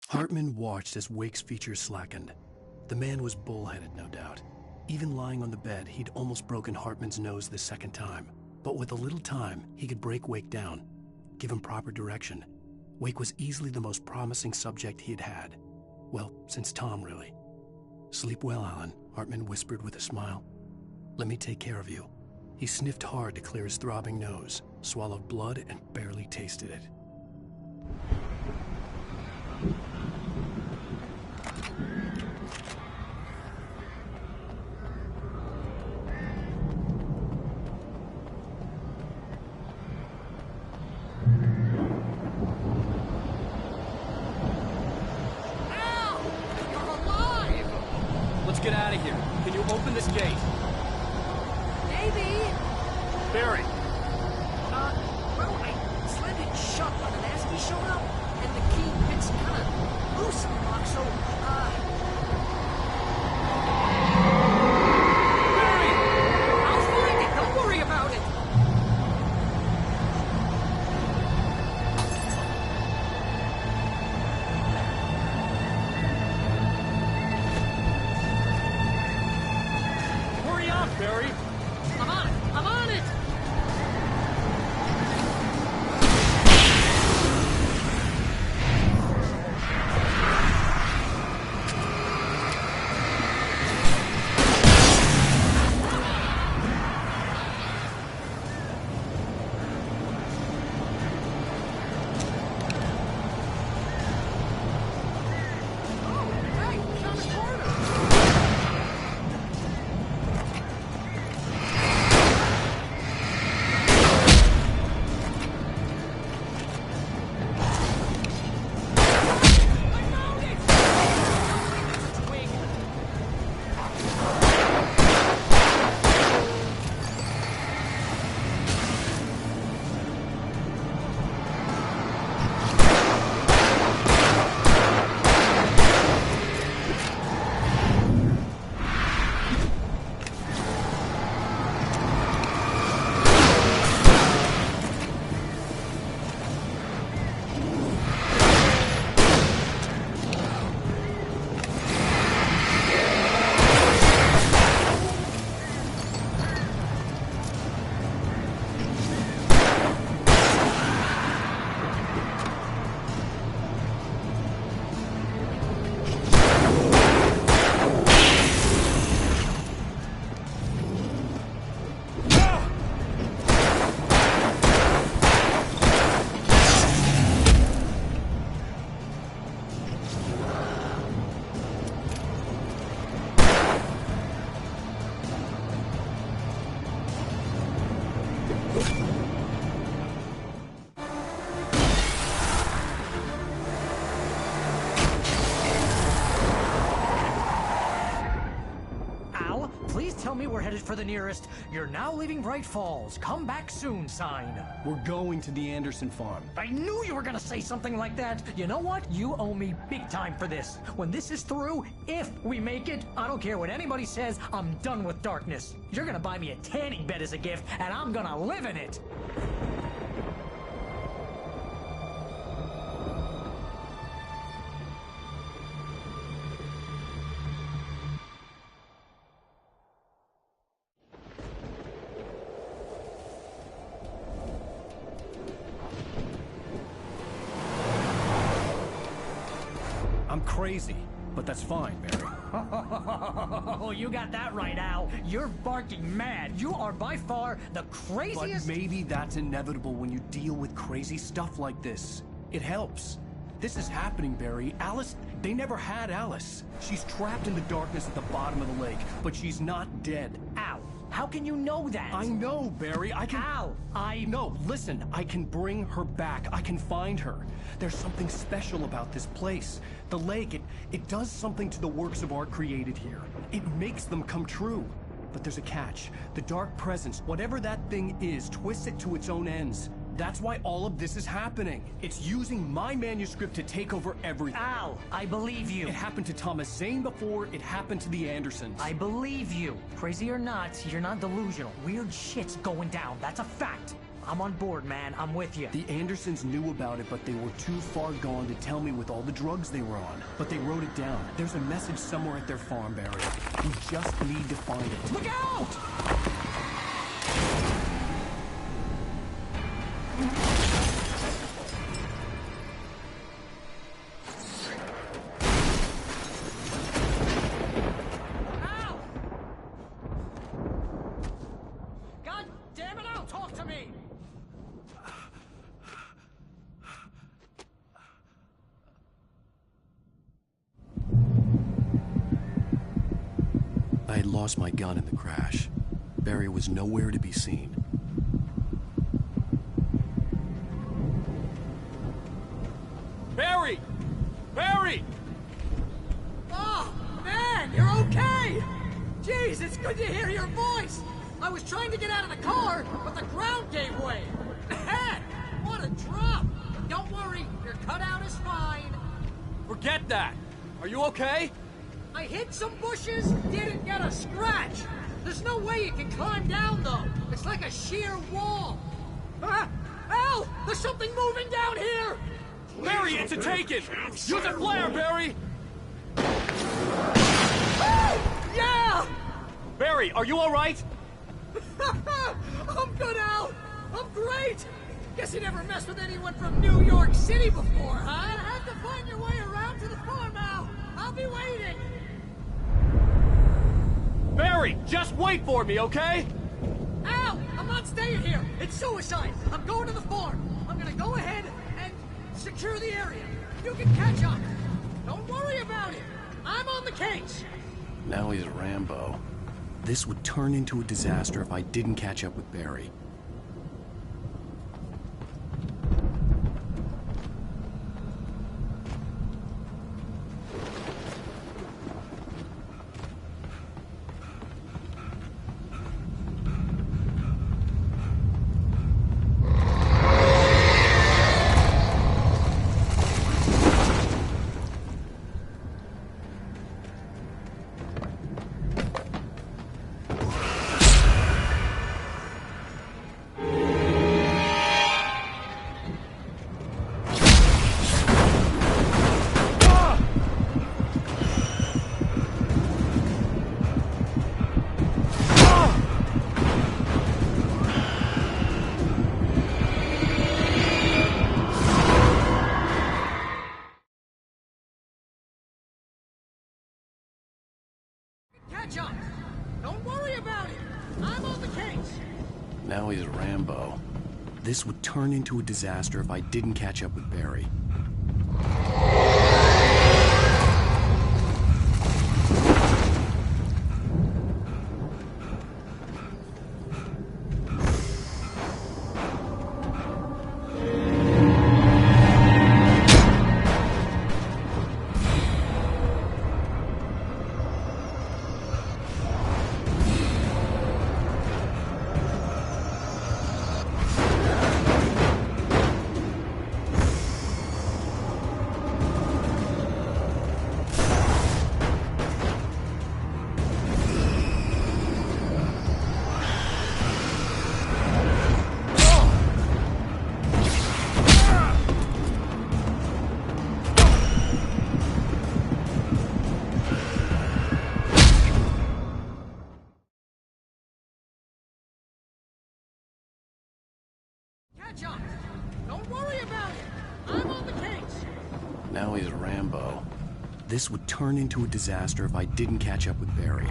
Speaker 1: Hartman watched as Wake's features slackened. The man was bullheaded, no doubt. Even lying on the bed, he'd almost broken Hartman's nose the second time. But with a little time, he could break Wake down, give him proper direction. Wake was easily the most promising subject he'd had. Well, since Tom, really. Sleep well, Alan, Hartman whispered with a smile. Let me take care of you. He sniffed hard to clear his throbbing nose, swallowed blood, and barely tasted it.
Speaker 3: Get out of here. Can you open this gate?
Speaker 16: Maybe.
Speaker 3: Barry.
Speaker 16: Well, I slammed it shut when an Asky showed up, and the key fits kind of loose in the lock, so, Barry! I'll find it. Don't worry about it.
Speaker 3: Barry?
Speaker 16: I'm on it! I'm on it! Tell me we're headed for the nearest "You're now leaving Bright Falls. Come back soon" sign.
Speaker 1: We're going to the Anderson farm.
Speaker 16: I knew you were gonna say something like that. You know what? You owe me big time for this. When this is through, if we make it, I don't care what anybody says, I'm done with darkness. You're gonna buy me a tanning bed as a gift, and I'm gonna live in it.
Speaker 1: I'm crazy, but that's fine, Barry.
Speaker 16: Oh, you got that right, Al. You're barking mad. You are by far the craziest...
Speaker 1: But maybe that's inevitable when you deal with crazy stuff like this. It helps. This is happening, Barry. Alice, they never had Alice. She's trapped in the darkness at the bottom of the lake, but she's not dead.
Speaker 16: Al, how can you know that?
Speaker 1: I know, Barry. I can...
Speaker 16: Al,
Speaker 1: No, listen. I can bring her back. I can find her. There's something special about this place. The lake, it does something to the works of art created here. It makes them come true. But there's a catch. The dark presence, whatever that thing is, twists it to its own ends. That's why all of this is happening. It's using my manuscript to take over everything.
Speaker 16: Al, I believe you.
Speaker 1: It happened to Thomas Zane before, it happened to the Andersons.
Speaker 16: I believe you. Crazy or not, you're not delusional. Weird shit's going down. That's a fact. I'm on board, man. I'm with you.
Speaker 1: The Andersons knew about it, but they were too far gone to tell me with all the drugs they were on. But they wrote it down. There's a message somewhere at their farm, Barry. We just need to find it.
Speaker 16: Look out!
Speaker 1: I had lost my gun in the crash. Barry was nowhere to be seen.
Speaker 3: Barry! Barry!
Speaker 16: Oh, man, you're okay! Jeez, it's good to hear your voice! I was trying to get out of the car, but the ground gave way. Man, what a drop! Don't worry, your cutout is fine.
Speaker 3: Forget that! Are you okay?
Speaker 16: I hit some bushes, didn't get a scratch. There's no way you can climb down, though. It's like a sheer wall. Al! There's something moving down here!
Speaker 3: Barry, it's a taken! Use a flare, Barry!
Speaker 16: Yeah!
Speaker 3: Barry, are you alright?
Speaker 16: I'm good, Al! I'm great! Guess you never messed with anyone from New York City before, huh? You have to find your way around to the farm, Al. I'll be waiting!
Speaker 3: Barry, just wait for me, okay?
Speaker 16: Al! I'm not staying here! It's suicide! I'm going to the farm! I'm gonna go ahead and secure the area. You can catch up. Don't worry about it. I'm on the case.
Speaker 1: Now he's Rambo. This would turn into a disaster if I didn't catch up with Barry.
Speaker 16: Catch up. Don't worry about it. I'm on the case.
Speaker 1: Now he's Rambo. This would turn into a disaster if I didn't catch up with Barry.
Speaker 16: Catch up. Don't worry about it. I'm on the case.
Speaker 1: Now he's Rambo. This would turn into a disaster if I didn't catch up with Barry.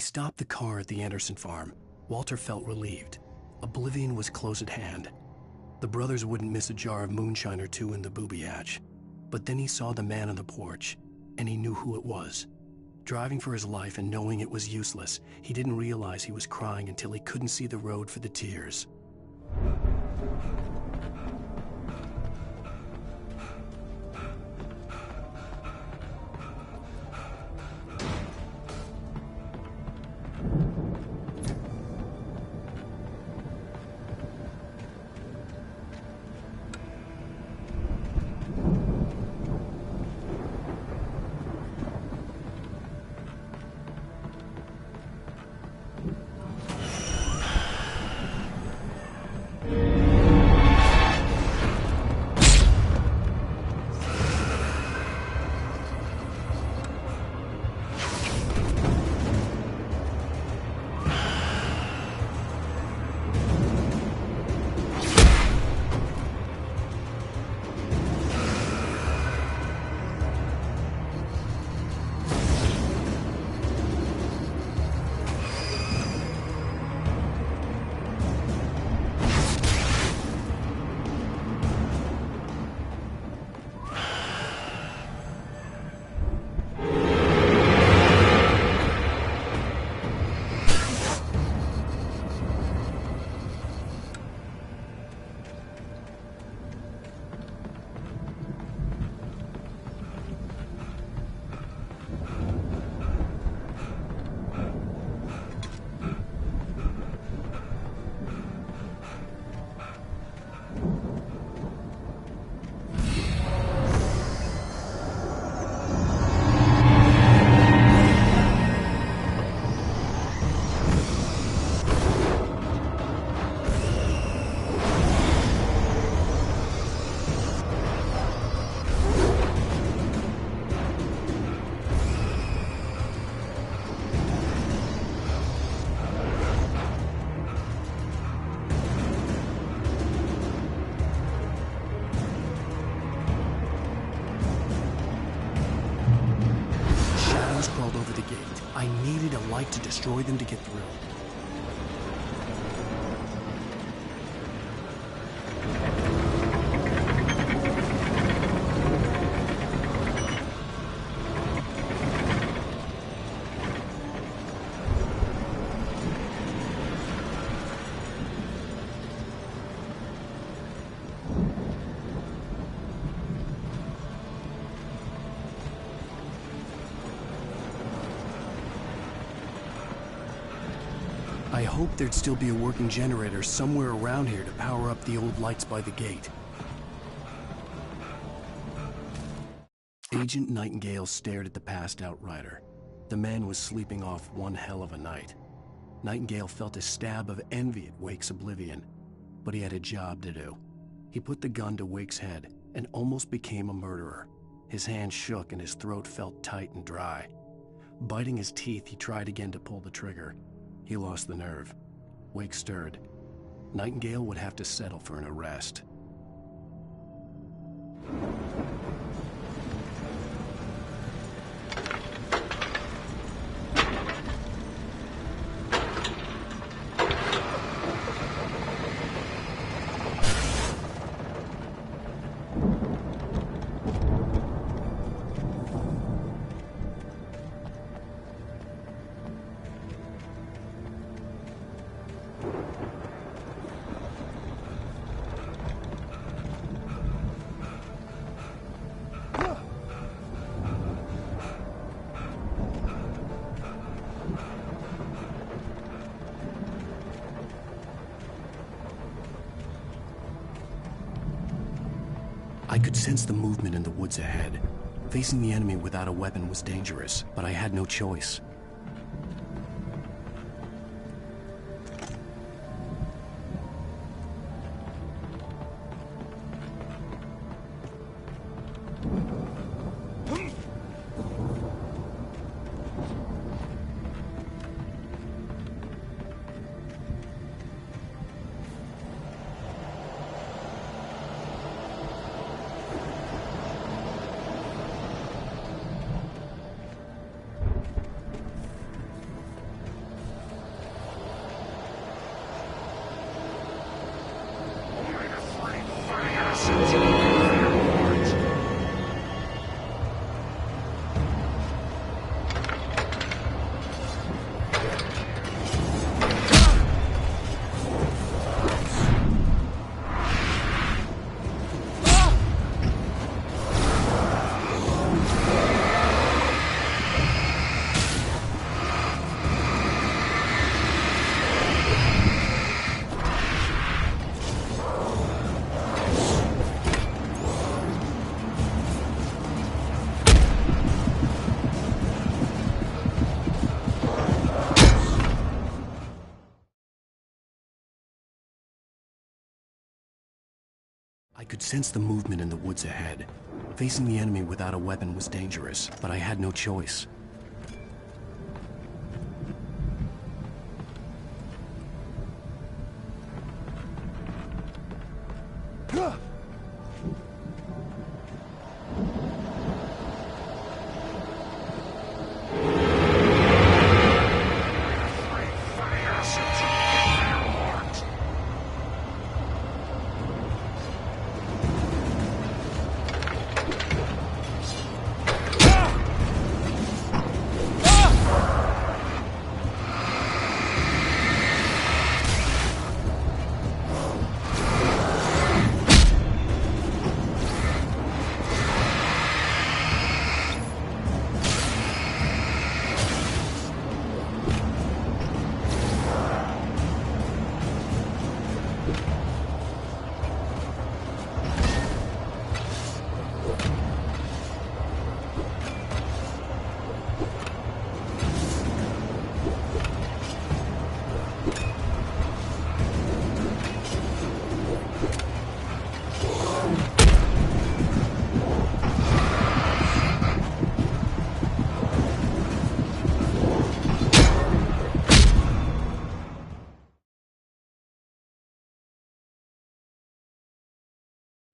Speaker 1: he stopped the car at the Anderson farm, Walter felt relieved. Oblivion was close at hand. The brothers wouldn't miss a jar of moonshine or two in the booby hatch. But then he saw the man on the porch, and he knew who it was. Driving for his life and knowing it was useless, he didn't realize he was crying until he couldn't see the road for the tears. I needed a light to destroy them to get through. I hoped there'd still be a working generator somewhere around here to power up the old lights by the gate. Agent Nightingale stared at the passed-out rider. The man was sleeping off one hell of a night. Nightingale felt a stab of envy at Wake's oblivion, but he had a job to do. He put the gun to Wake's head and almost became a murderer. His hand shook and his throat felt tight and dry. Biting his teeth, he tried again to pull the trigger. He lost the nerve. Wake stirred. Nightingale would have to settle for an arrest. I could sense the movement in the woods ahead. Facing the enemy without a weapon was dangerous, but I had no choice. I could sense the movement in the woods ahead. Facing the enemy without a weapon was dangerous, but I had no choice.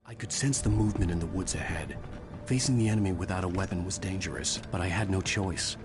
Speaker 1: I could sense the movement in the woods ahead. Facing the enemy without a weapon was dangerous, but I had no choice.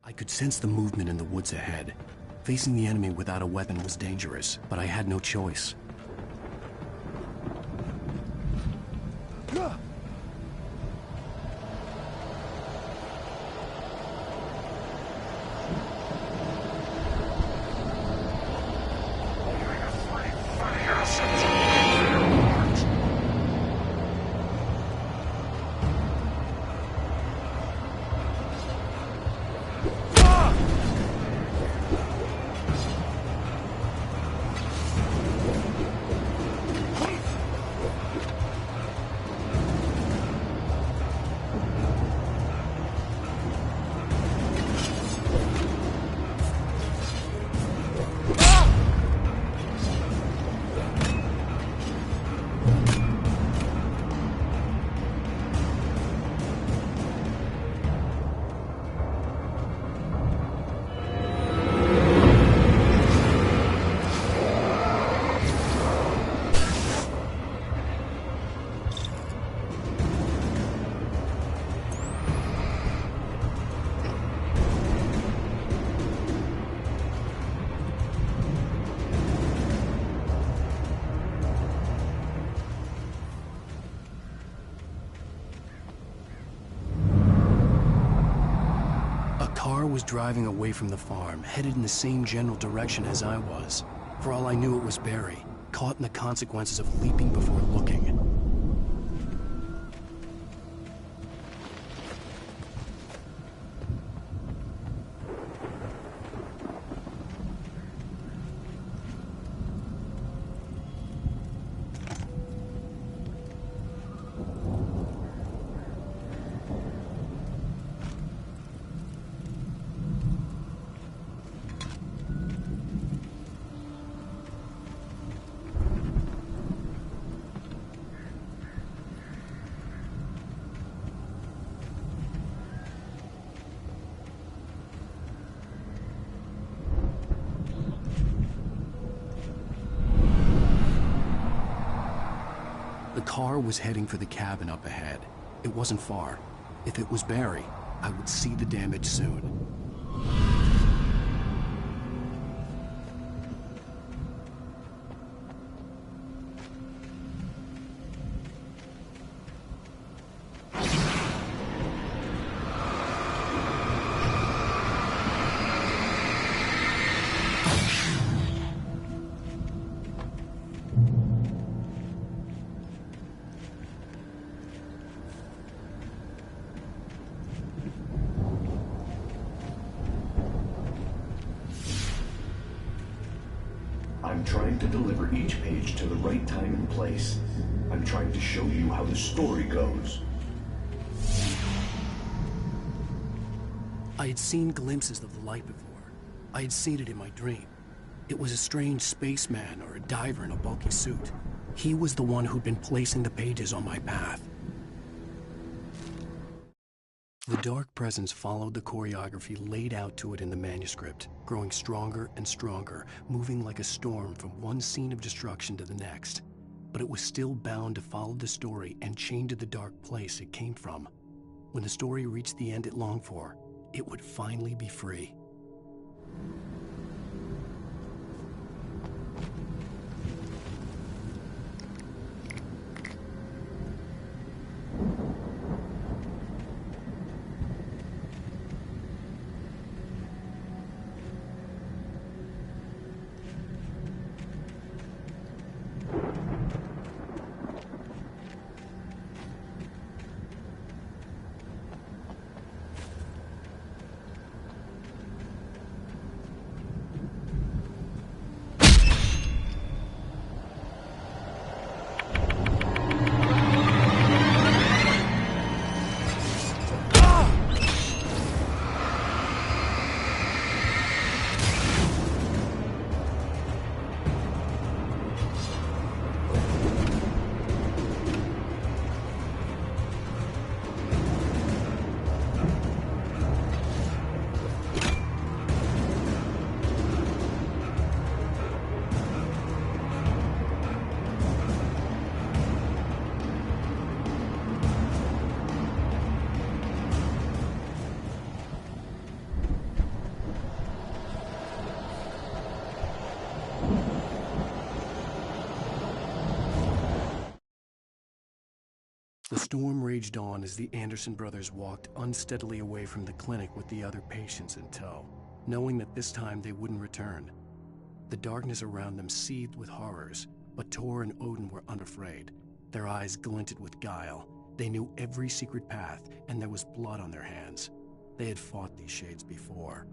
Speaker 1: I could sense the movement in the woods ahead. Facing the enemy without a weapon was dangerous, but I had no choice. Was driving away from the farm, headed in the same general direction as I was. For all I knew, it was Barry, caught in the consequences of leaping before looking. car was heading for the cabin up ahead. It wasn't far. If it was Barry, I would see the damage soon.
Speaker 17: I'm trying to deliver each page to the right time and place. I'm trying to show you how the story goes.
Speaker 1: I had seen glimpses of the light before. I had seen it in my dream. It was a strange spaceman or a diver in a bulky suit. He was the one who'd been placing the pages on my path. The dark presence followed the choreography laid out to it in the manuscript, growing stronger and stronger, moving like a storm from one scene of destruction to the next. But it was still bound to follow the story and chained to the dark place it came from. When the story reached the end it longed for, it would finally be free. The storm raged on as the Anderson brothers walked unsteadily away from the clinic with the other patients in tow, knowing that this time they wouldn't return. The darkness around them seethed with horrors, but Tor and Odin were unafraid. Their eyes glinted with guile. They knew every secret path, and there was blood on their hands. They had fought these shades before.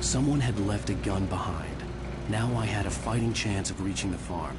Speaker 1: Someone had left a gun behind. Now I had a fighting chance of reaching the farm.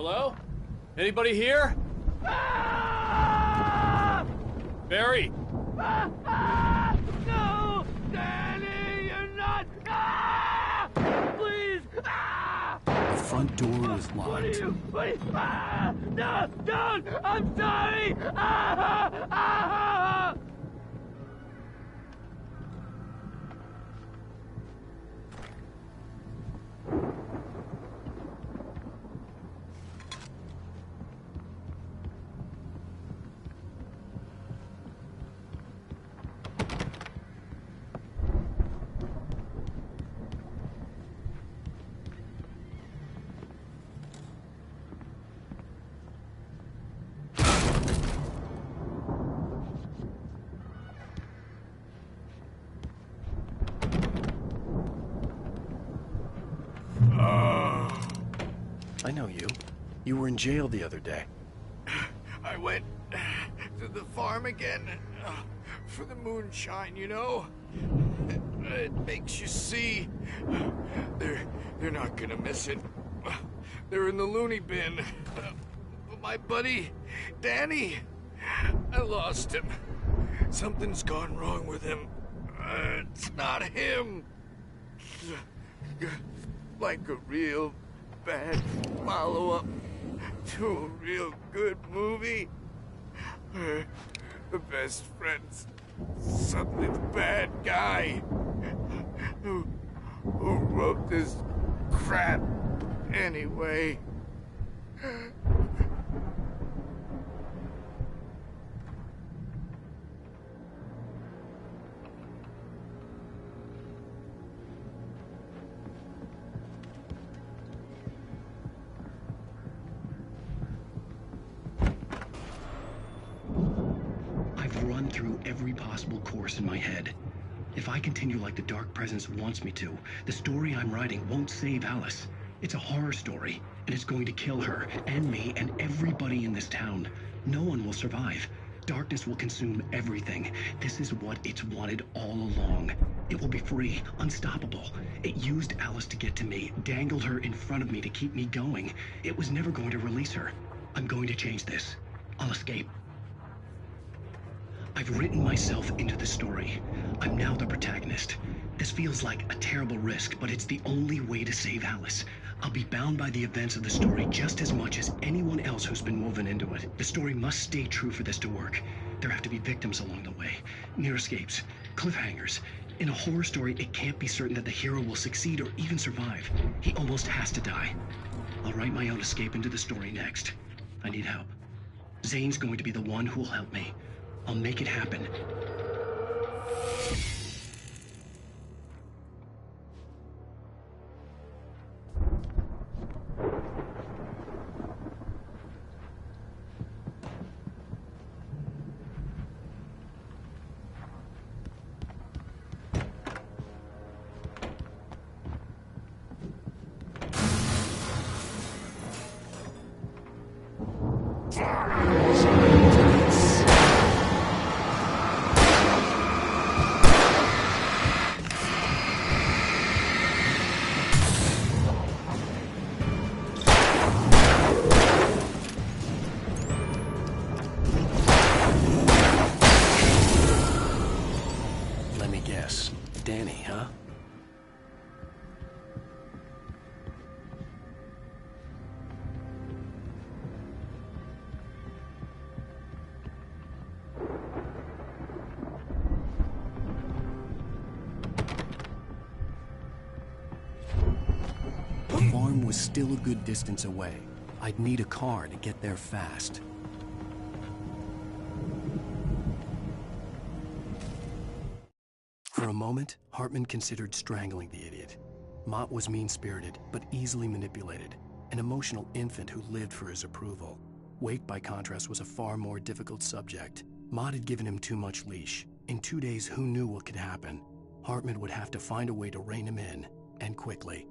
Speaker 3: Hello? Anybody here? Barry!
Speaker 2: No! Danny, you're not! Please!
Speaker 1: The front door was
Speaker 2: What are
Speaker 1: locked.
Speaker 2: you? No! Don't! I'm sorry!
Speaker 1: I know you. You were in jail the other day.
Speaker 10: I went to the farm again for the moonshine, you know? It makes you see. They're not gonna miss it. They're in the loony bin. But my buddy, Danny, I lost him. Something's gone wrong with him. It's not him. Like a real bad follow-up to a real good movie. The best friend's suddenly the bad guy who wrote this crap anyway.
Speaker 1: I've run through every possible course in my head. If I continue like the Dark Presence wants me to, the story I'm writing won't save Alice. It's a horror story, and it's going to kill her, and me, and everybody in this town. No one will survive. Darkness will consume everything. This is what it's wanted all along. It will be free, unstoppable. It used Alice to get to me, dangled her in front of me to keep me going. It was never going to release her. I'm going to change this. I'll escape. I've written myself into the story. I'm now the protagonist. This feels like a terrible risk, but it's the only way to save Alice. I'll be bound by the events of the story just as much as anyone else who's been woven into it. The story must stay true for this to work. There have to be victims along the way, near escapes, cliffhangers. In a horror story, it can't be certain that the hero will succeed or even survive. He almost has to die. I'll write my own escape into the story next. I need help. Zane's going to be the one who'll help me. I'll make it happen. Let me guess. Danny, huh? The farm was still a good distance away. I'd need a car to get there fast. For a moment, Hartman considered strangling the idiot. Mott was mean-spirited, but easily manipulated, an emotional infant who lived for his approval. Wake, by contrast, was a far more difficult subject. Mott had given him too much leash. In 2 days, who knew what could happen? Hartman would have to find a way to rein him in, and quickly.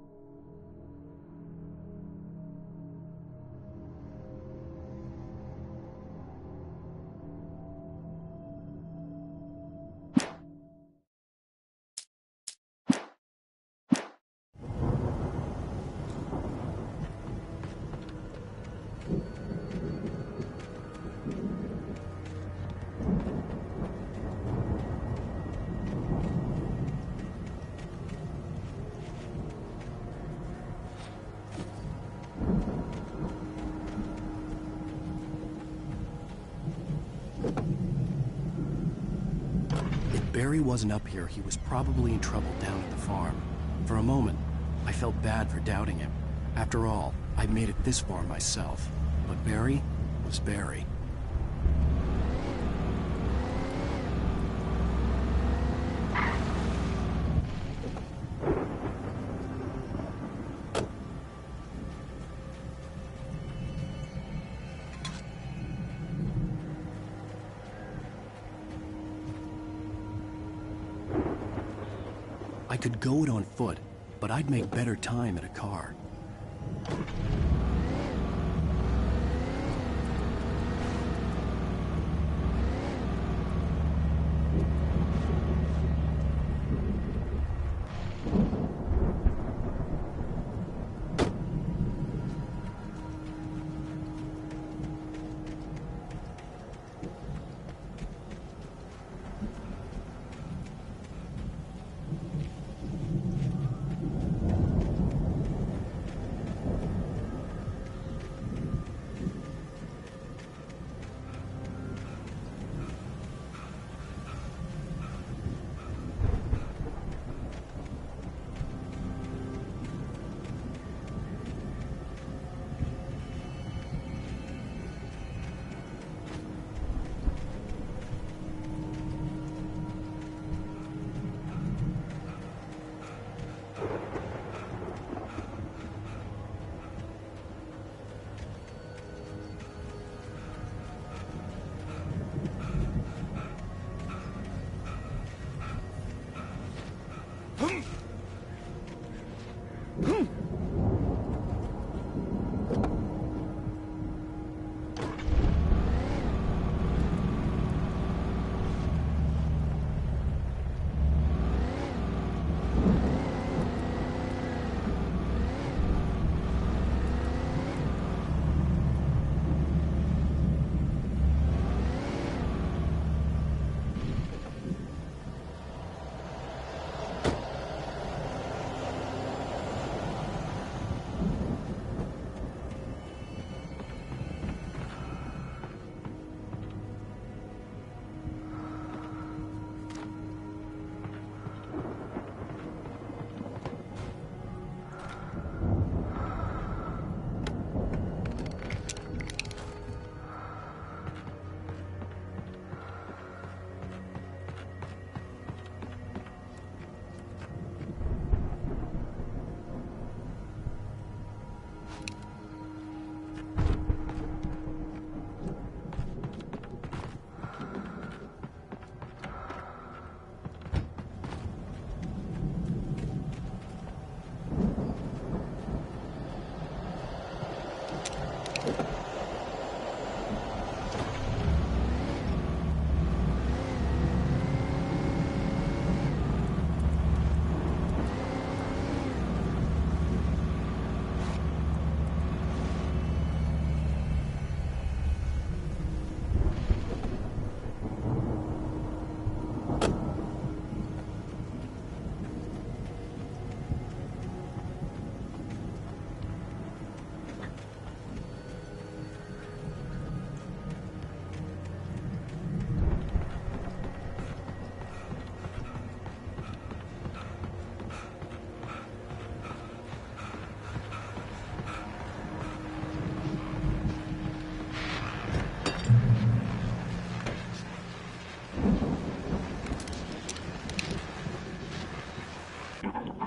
Speaker 1: Barry wasn't up here, he was probably in trouble down at the farm. For a moment, I felt bad for doubting him. After all, I'd made it this far myself. But Barry was Barry. I could go it on foot, but I'd make better time in a car.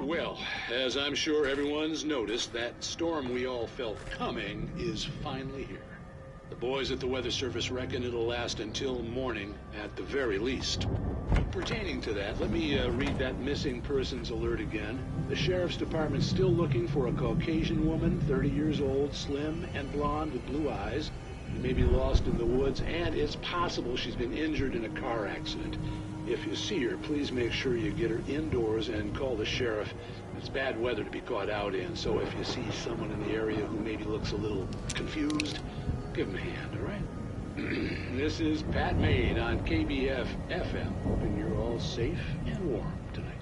Speaker 18: Well, as I'm sure everyone's noticed, that storm we all felt coming is finally here. The boys at the Weather Service reckon it'll last until morning at the very least. Pertaining to that, let me read that missing persons alert again. The Sheriff's Department's still looking for a Caucasian woman, 30 years old, slim and blonde with blue eyes. She may be lost in the woods, and it's possible she's been injured in a car accident. If you see her, please make sure you get her indoors and call the sheriff. It's bad weather to be caught out in, so if you see someone in the area who maybe looks a little confused, give him a hand, all right? This is Pat Maid on KBF-FM, hoping you're all safe and warm tonight.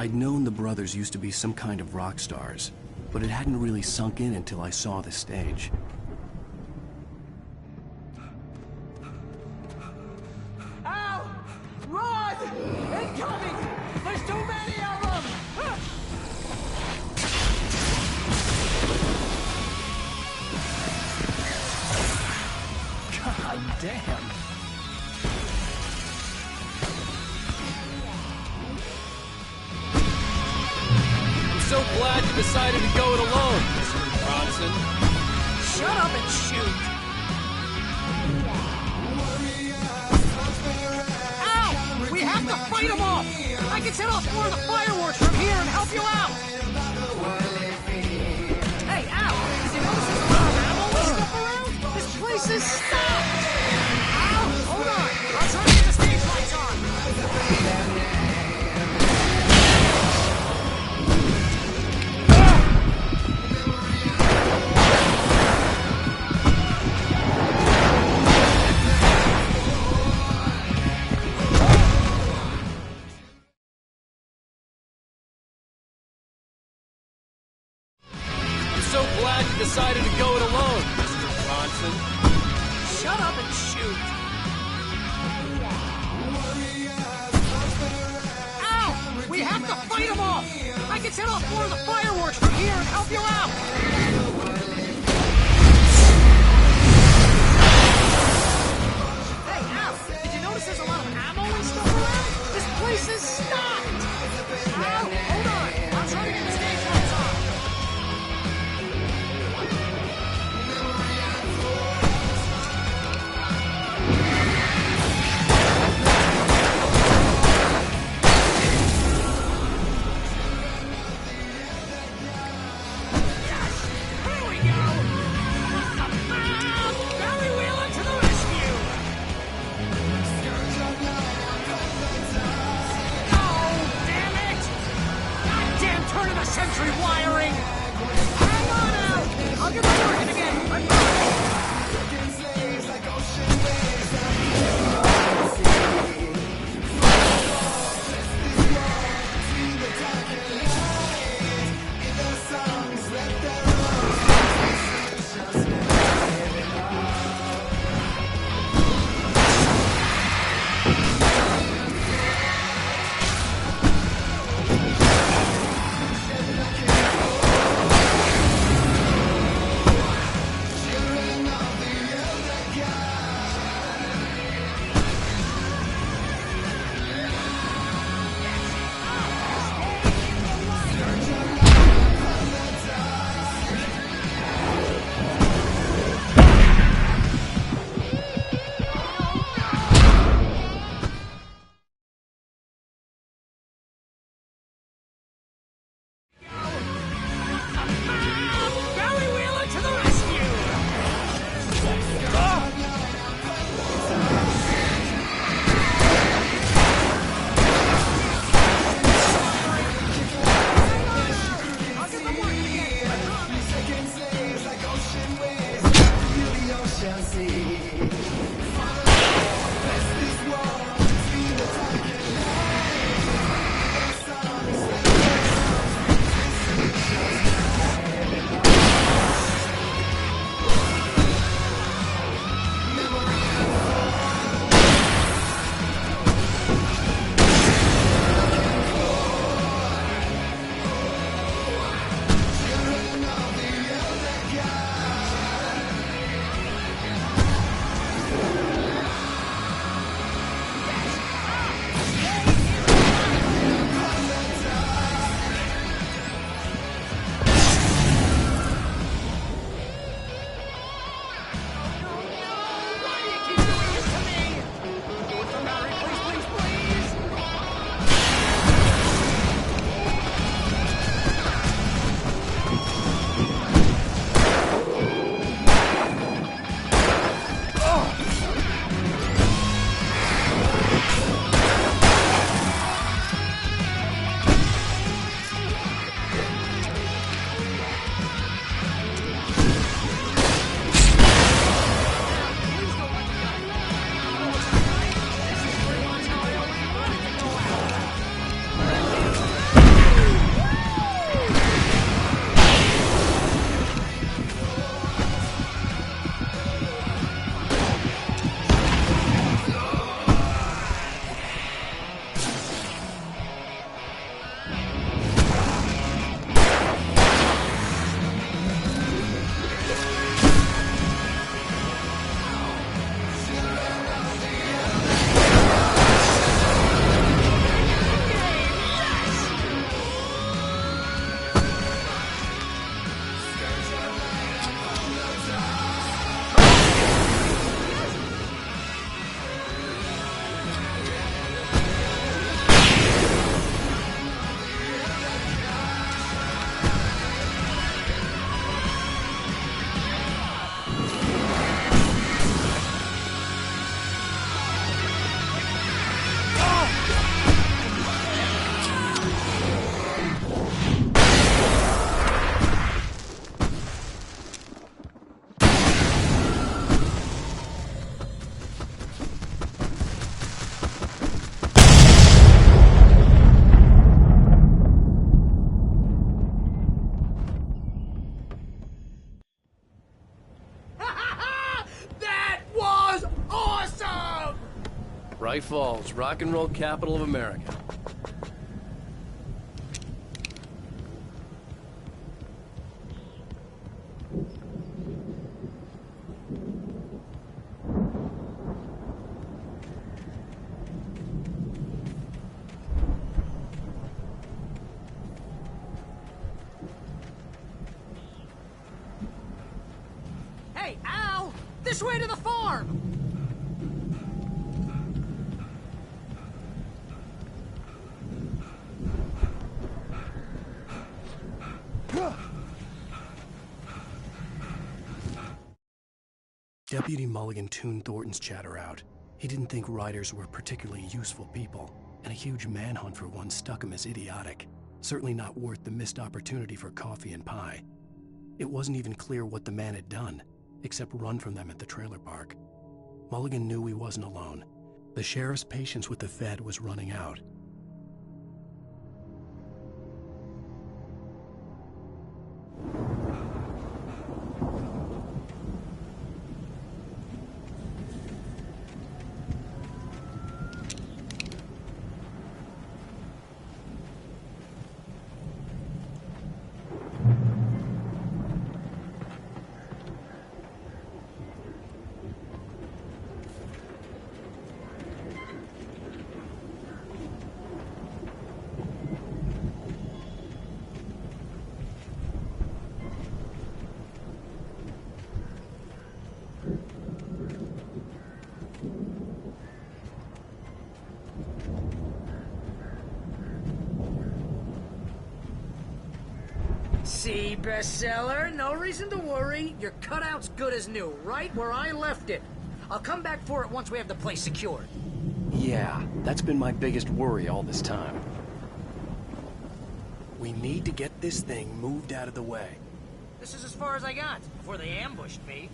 Speaker 1: I'd known the brothers used to be some kind of rock stars, but it hadn't really sunk in until I saw the stage.
Speaker 2: Ow! Run! Incoming! There's too many of them!
Speaker 1: God damn!
Speaker 3: So glad you decided to go it alone, Mr. Bronson.
Speaker 16: Shut up and shoot! Ow! We have to fight them off! I can set off more of the fireworks from here and help you out! Hey, ow! Did you notice there's a lot of ammo and stuff around? This place is stopped! Ow! Hold on! I'll try to get the stage lights on!
Speaker 3: So glad you decided to go it alone, Mr. Bronson.
Speaker 16: Shut up and shoot! Ow! We have to fight them off! I can set off more of the fireworks from here and help you out! Hey, ow! Did you notice there's a lot of ammo and stuff around? This place is stocked! Ow! Hold on! I'll try to get the stage lights on! Century wiring! Hang on out! I'll get my working again! I'm
Speaker 3: Falls, rock and roll capital of America.
Speaker 16: Hey, Al! This way to the farm!
Speaker 1: Deputy Mulligan tuned Thornton's chatter out. He didn't think riders were particularly useful people, and a huge manhunt for one stuck him as idiotic. Certainly not worth the missed opportunity for coffee and pie. It wasn't even clear what the man had done, except run from them at the trailer park. Mulligan knew he wasn't alone. The sheriff's patience with the Fed was running out.
Speaker 16: See, bestseller, no reason to worry. Your cutout's good as new, right where I left it. I'll come back for it once we have the place secured.
Speaker 1: Yeah, that's been my biggest worry all this time. We need to get this thing moved out of the way.
Speaker 16: This is as far as I got before they ambushed me.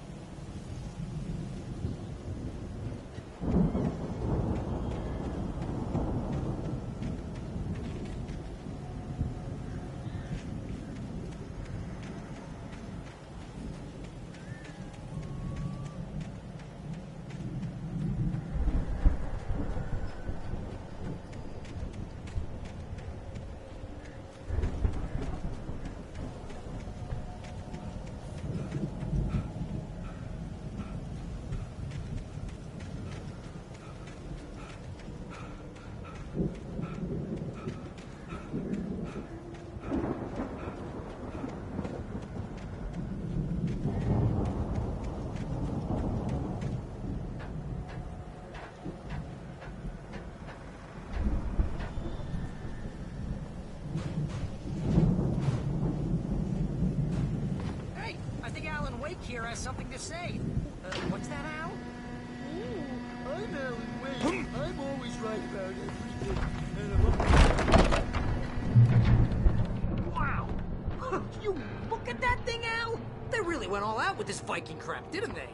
Speaker 16: Here has something to say. What's that, Al?
Speaker 2: Ooh, I'm Alan Wake. I'm always right about everything.
Speaker 16: Wow! You look at that thing, Al! They really went all out with this Viking crap, didn't they?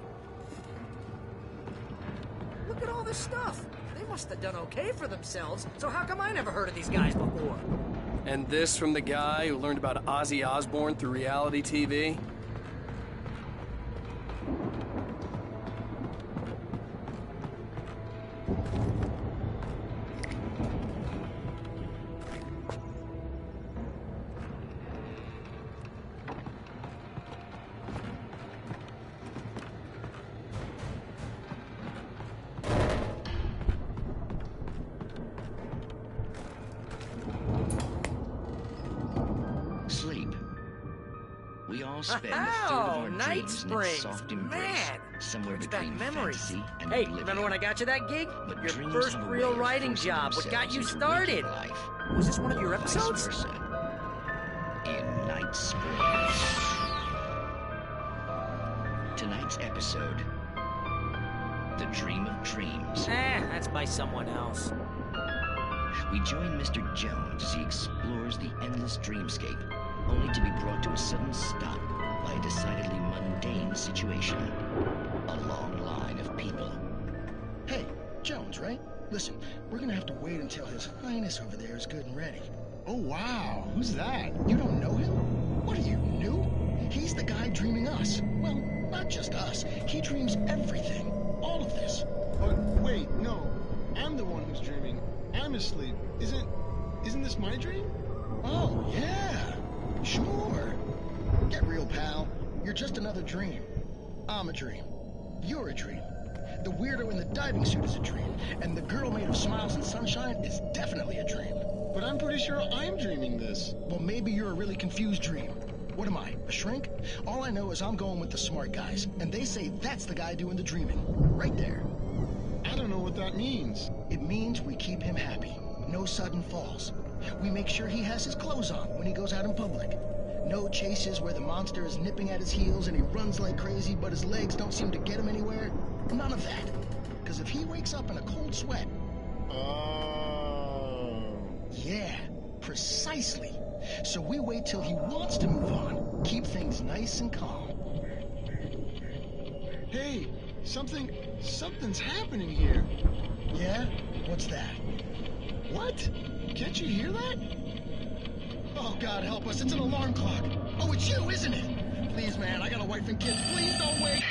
Speaker 16: Look at all this stuff. They must have done okay for themselves, so how come I never heard of these guys before?
Speaker 3: And this from the guy who learned about Ozzy Osbourne through reality TV?
Speaker 19: Spend a third of our dreams in its soft embrace, somewhere between fantasy and
Speaker 16: Hey,
Speaker 19: oblivion.
Speaker 16: remember when I got you that gig?
Speaker 19: But
Speaker 16: Your
Speaker 19: dreams
Speaker 16: first
Speaker 19: have a
Speaker 16: real
Speaker 19: way of
Speaker 16: writing
Speaker 19: forcing
Speaker 16: job, what got
Speaker 19: themselves
Speaker 16: you
Speaker 19: into
Speaker 16: started?
Speaker 19: waking life.
Speaker 16: Was this one of your
Speaker 19: Vice
Speaker 16: episodes?
Speaker 19: versa. In Night Springs. Tonight's episode, The Dream of Dreams.
Speaker 16: That's by someone else.
Speaker 19: We join Mr. Jones as he explores the endless dreamscape, only to be brought to a sudden stop by a decidedly mundane situation. A long line of people.
Speaker 13: Hey, Jones, right? Listen, we're gonna have to wait until His Highness over there is good and ready.
Speaker 20: Oh, wow. Who's that?
Speaker 13: You don't know him? What are you, new? He's the guy dreaming us. Well, not just us. He dreams everything. All of this.
Speaker 20: But wait, no. I'm the one who's dreaming. I'm asleep. Isn't this my dream?
Speaker 13: Oh, yeah. Sure. Get real, pal. You're just another dream. I'm a dream. You're a dream. The weirdo in the diving suit is a dream. And the girl made of smiles and sunshine is definitely a dream.
Speaker 20: But I'm pretty sure I'm dreaming this.
Speaker 13: Well, maybe you're a really confused dream. What am I, a shrink? All I know is I'm going with the smart guys, and they say that's the guy doing the dreaming. Right there.
Speaker 20: I don't know what that means.
Speaker 13: It means we keep him happy. No sudden falls. We make sure he has his clothes on when he goes out in public. No chases where the monster is nipping at his heels and he runs like crazy, but his legs don't seem to get him anywhere. None of that. Because if he wakes up in a cold sweat...
Speaker 20: Oh...
Speaker 13: Yeah, precisely. So we wait till he wants to move on. Keep things nice and calm.
Speaker 20: Hey, something's happening here.
Speaker 13: Yeah? What's that?
Speaker 20: What? Can't you hear that?
Speaker 13: Oh, God help us, it's an alarm clock. Oh, it's you, isn't it? Please, man, I got a wife and kids. Please don't wait.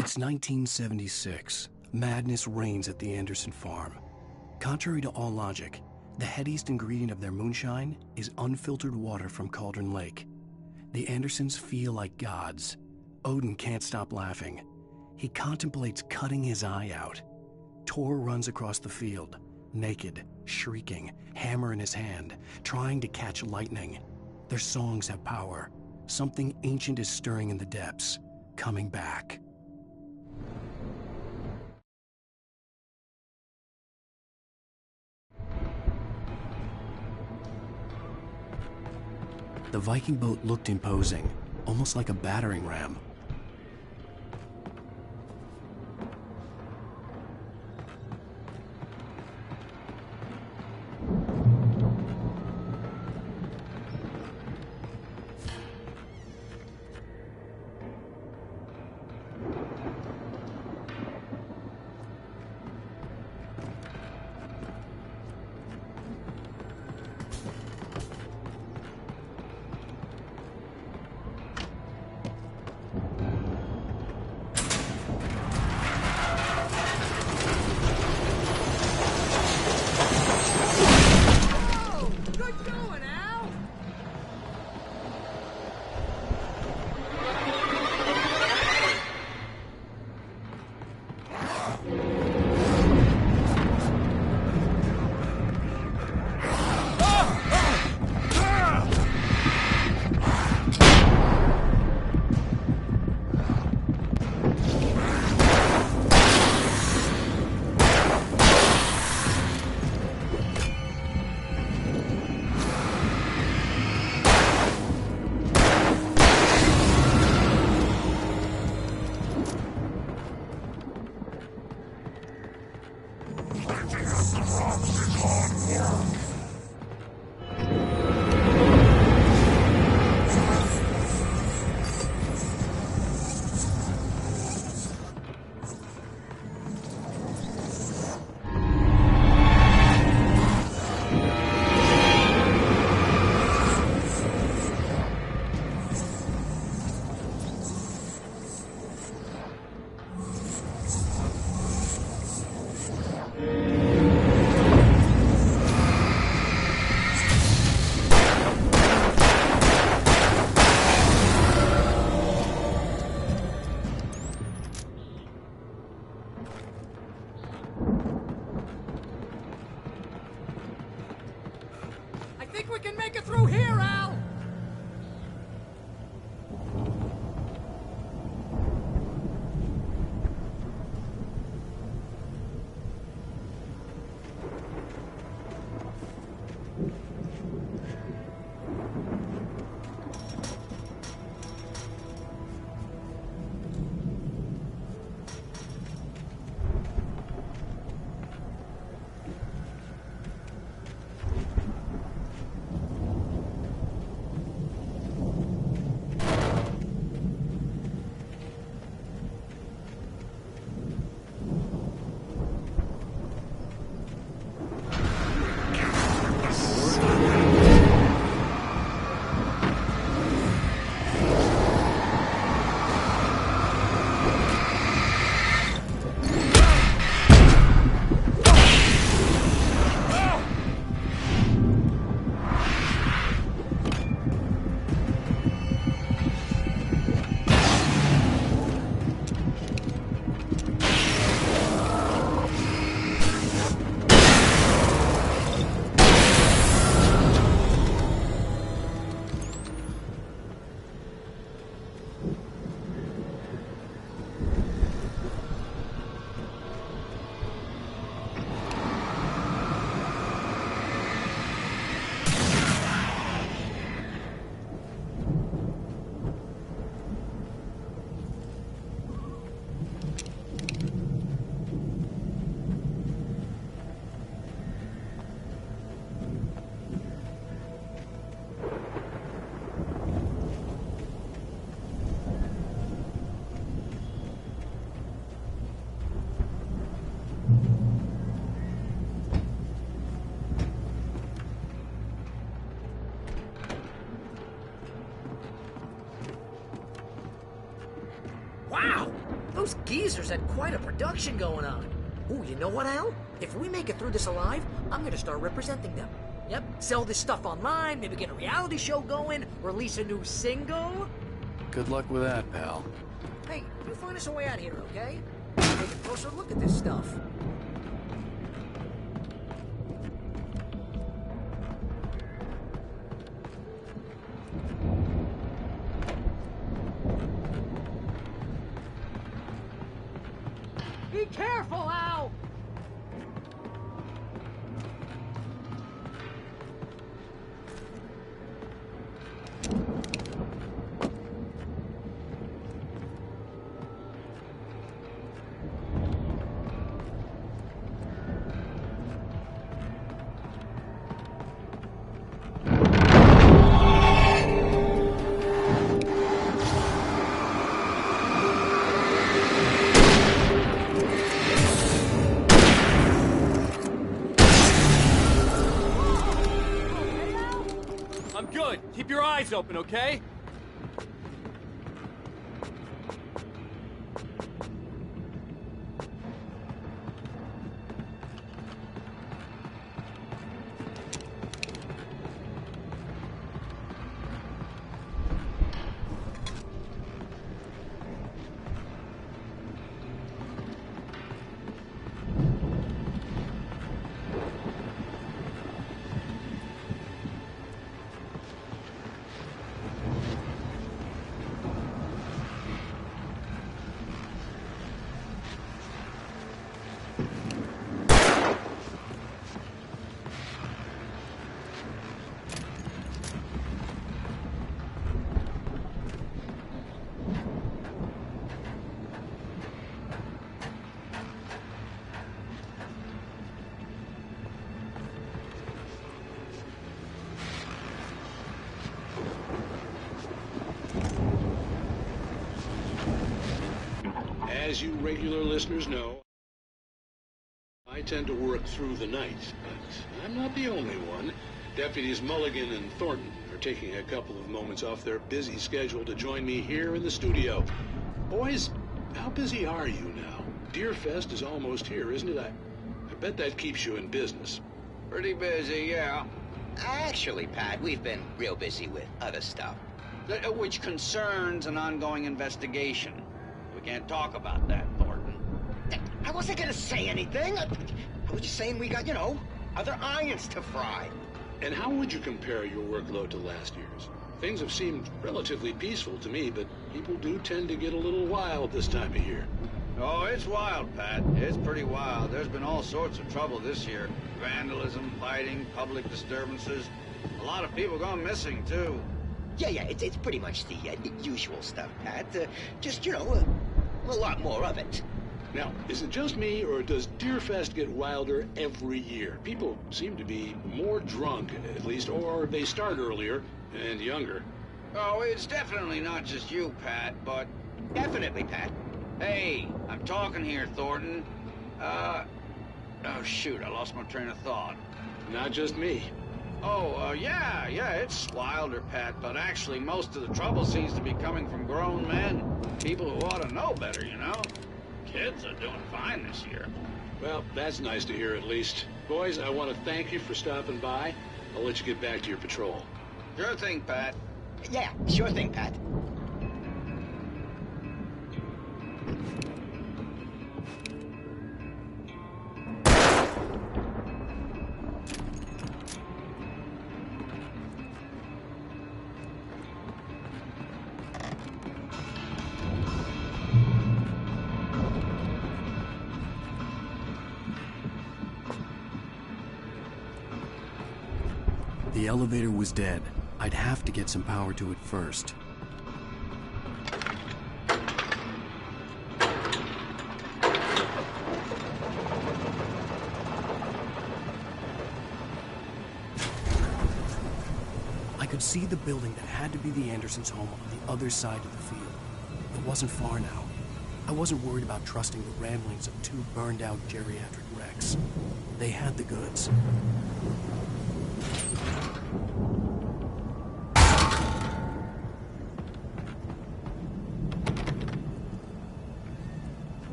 Speaker 1: It's 1976. Madness reigns at the Anderson farm. Contrary to all logic, the headiest ingredient of their moonshine is unfiltered water from Cauldron Lake. The Andersons feel like gods. Odin can't stop laughing. He contemplates cutting his eye out. Tor runs across the field, naked, shrieking, hammer in his hand, trying to catch lightning. Their songs have power. Something ancient is stirring in the depths, coming back. The Viking boat looked imposing, almost like a battering ram.
Speaker 16: We can make it through here, Al! geezers had quite a production going on. Ooh, you know what, Al? If we make it through this alive, I'm gonna start representing them. Yep, sell this stuff online, maybe get a reality show going, release a new single.
Speaker 1: Good luck with that, pal.
Speaker 16: Hey, you find us a way out here, okay? Take a closer look at this stuff.
Speaker 14: Be careful, Al!
Speaker 3: I'm good. Keep your eyes open, okay?
Speaker 18: As you regular listeners know, I tend to work through the night, but I'm not the only one. Deputies Mulligan and Thornton are taking a couple of moments off their busy schedule to join me here in the studio. Boys, how busy are you now? Deerfest is almost here, isn't it? I bet that keeps you in business.
Speaker 15: Pretty busy, yeah. Actually, Pat, we've been real busy with other stuff, which concerns an ongoing investigation. We can't talk about that, Thornton. I wasn't gonna say anything. I was just saying we got, you know, other irons to fry.
Speaker 18: And how would you compare your workload to last year's? Things have seemed relatively peaceful to me, but people do tend to get a little wild this time of year.
Speaker 10: Oh, it's wild, Pat. It's pretty wild. There's been all sorts of trouble this year. Vandalism, fighting, public disturbances. A lot of people gone missing, too.
Speaker 15: Yeah, it's pretty much the usual stuff, Pat. Just, you know, a lot more of it.
Speaker 18: Now, is it just me, or does Deerfest get wilder every year? People seem to be more drunk, at least, or they start earlier and younger.
Speaker 10: Oh, it's definitely not just you, Pat, but...
Speaker 15: Definitely, Pat.
Speaker 10: Hey, I'm talking here, Thornton. Oh, shoot, I lost my train of thought.
Speaker 18: Not just me.
Speaker 10: Oh, yeah, it's wilder, Pat, but actually most of the trouble seems to be coming from grown men. People who ought to know better, you know? Kids are doing fine this year.
Speaker 18: Well, that's nice to hear at least. Boys, I want to thank you for stopping by. I'll let you get back to your patrol.
Speaker 10: Sure thing, Pat.
Speaker 15: Yeah, sure thing, Pat.
Speaker 1: The elevator was dead. I'd have to get some power to it first. I could see the building that had to be the Andersons' home on the other side of the field. It wasn't far now. I wasn't worried about trusting the ramblings of two burned-out geriatric wrecks. They had the goods.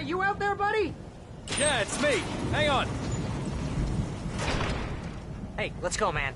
Speaker 14: that you out there, buddy?
Speaker 3: Yeah, it's me. Hang on.
Speaker 16: Hey, let's go, man.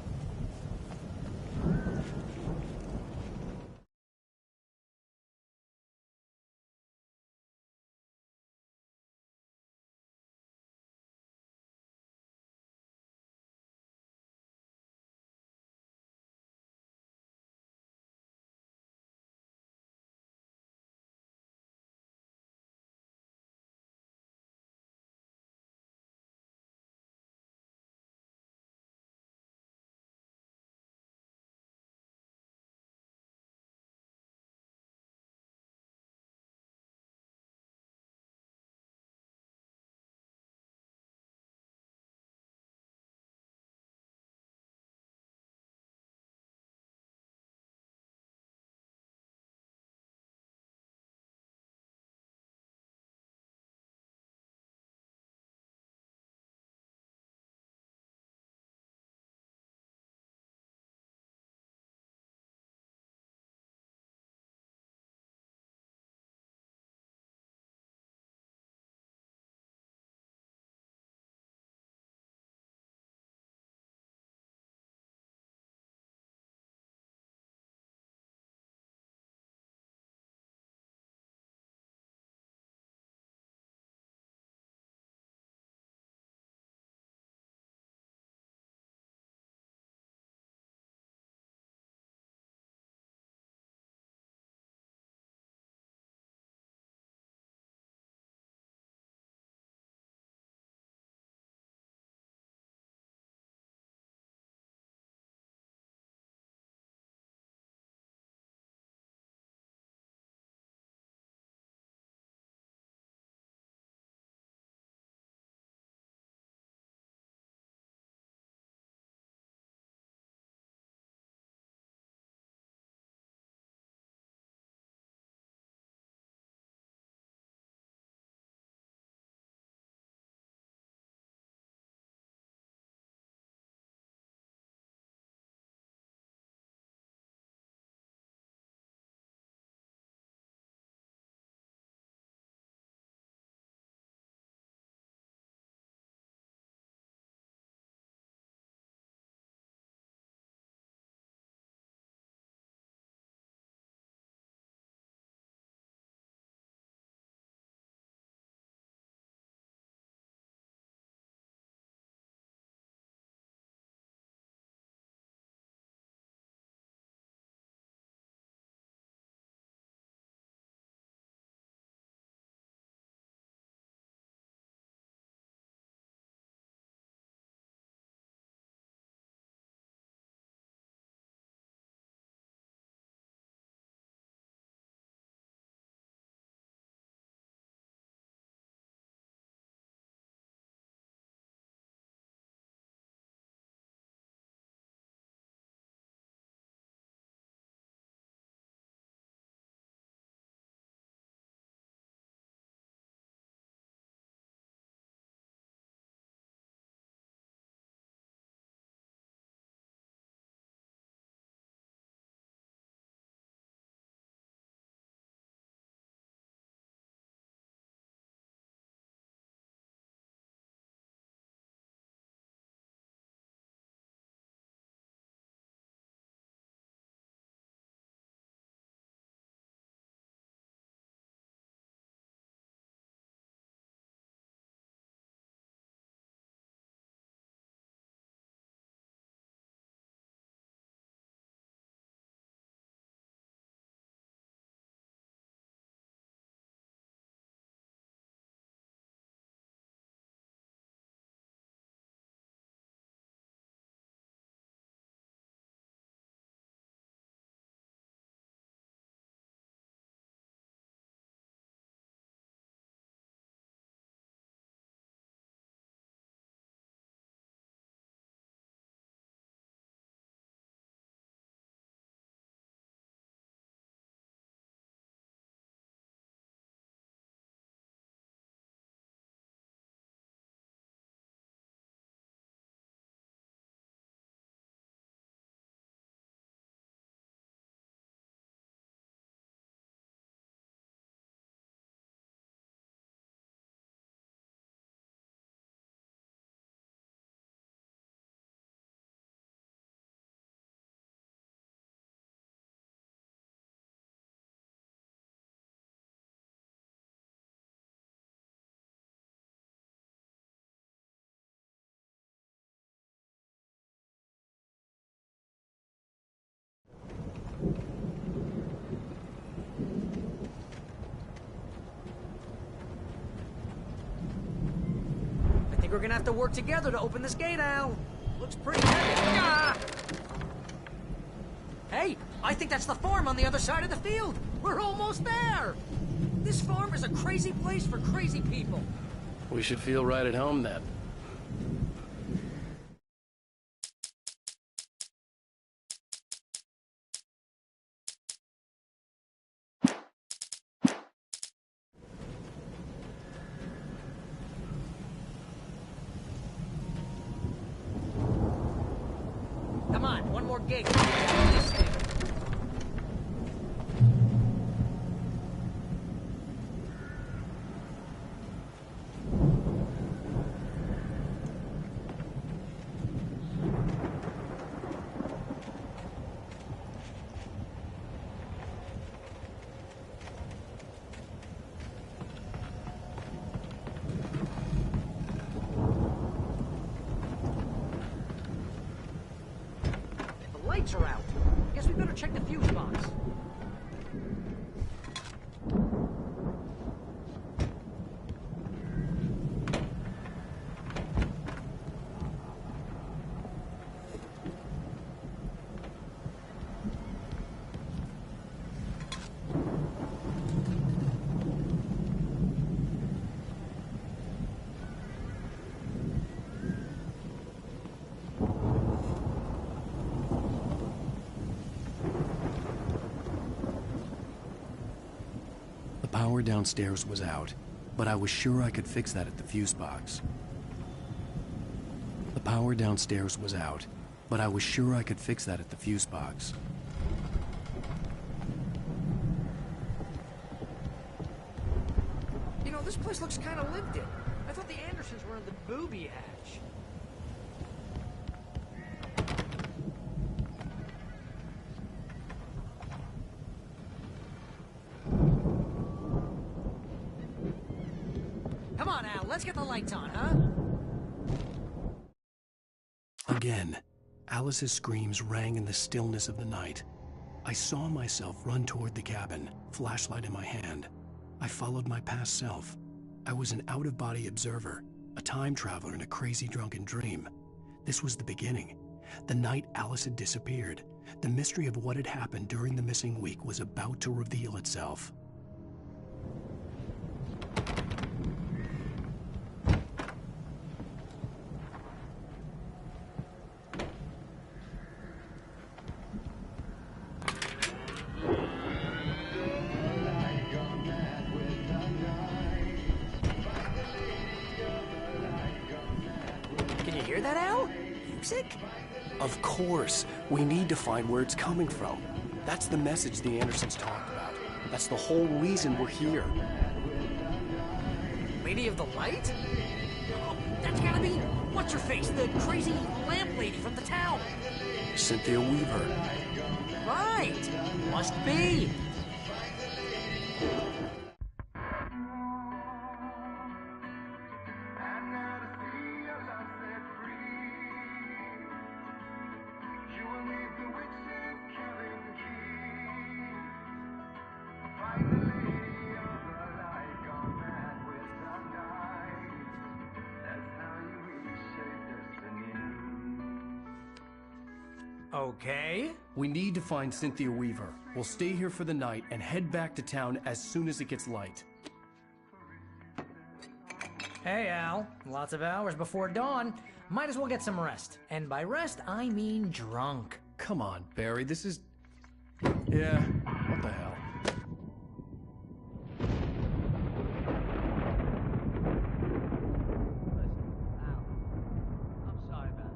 Speaker 16: we're gonna have to work together to open this gate, Al. Looks pretty heavy. Ah! Hey, I think that's the farm on the other side of the field. We're almost there. This farm is a crazy place for crazy people.
Speaker 1: We should feel right at home then.
Speaker 16: Come on, one more gate. Lights are out. Guess we better check the fuse box.
Speaker 1: The power downstairs was out, but I was sure I could fix that at the fuse box. The power downstairs was out, but I was sure I could fix that at the fuse box.
Speaker 16: You know, this place looks kind of lived in. I thought the Andersons were in the booby hatch. Come on, Al, let's get the lights on, huh?
Speaker 1: Again, Alice's screams rang in the stillness of the night. I saw myself run toward the cabin, flashlight in my hand. I followed my past self. I was an out-of-body observer, a time traveler in a crazy drunken dream. This was the beginning. The night Alice had disappeared. The mystery of what had happened during the missing week was about to reveal itself.
Speaker 16: Can you hear that, Al? Music?
Speaker 1: Of course. We need to find where it's coming from. That's the message the Andersons talked about. That's the whole reason we're here.
Speaker 16: Lady of the Light? Oh, that's gotta be... What's-her-face? The crazy lamp lady from the town.
Speaker 1: Cynthia Weaver.
Speaker 16: Right. Must be. Okay.
Speaker 1: We need to find Cynthia Weaver. We'll stay here for the night and head back to town as soon as it gets light.
Speaker 16: Hey, Al. Lots of hours before dawn. Might as well get some rest. And by rest, I mean drunk.
Speaker 1: Come on, Barry, this is... Yeah, what the hell?
Speaker 21: I'm sorry about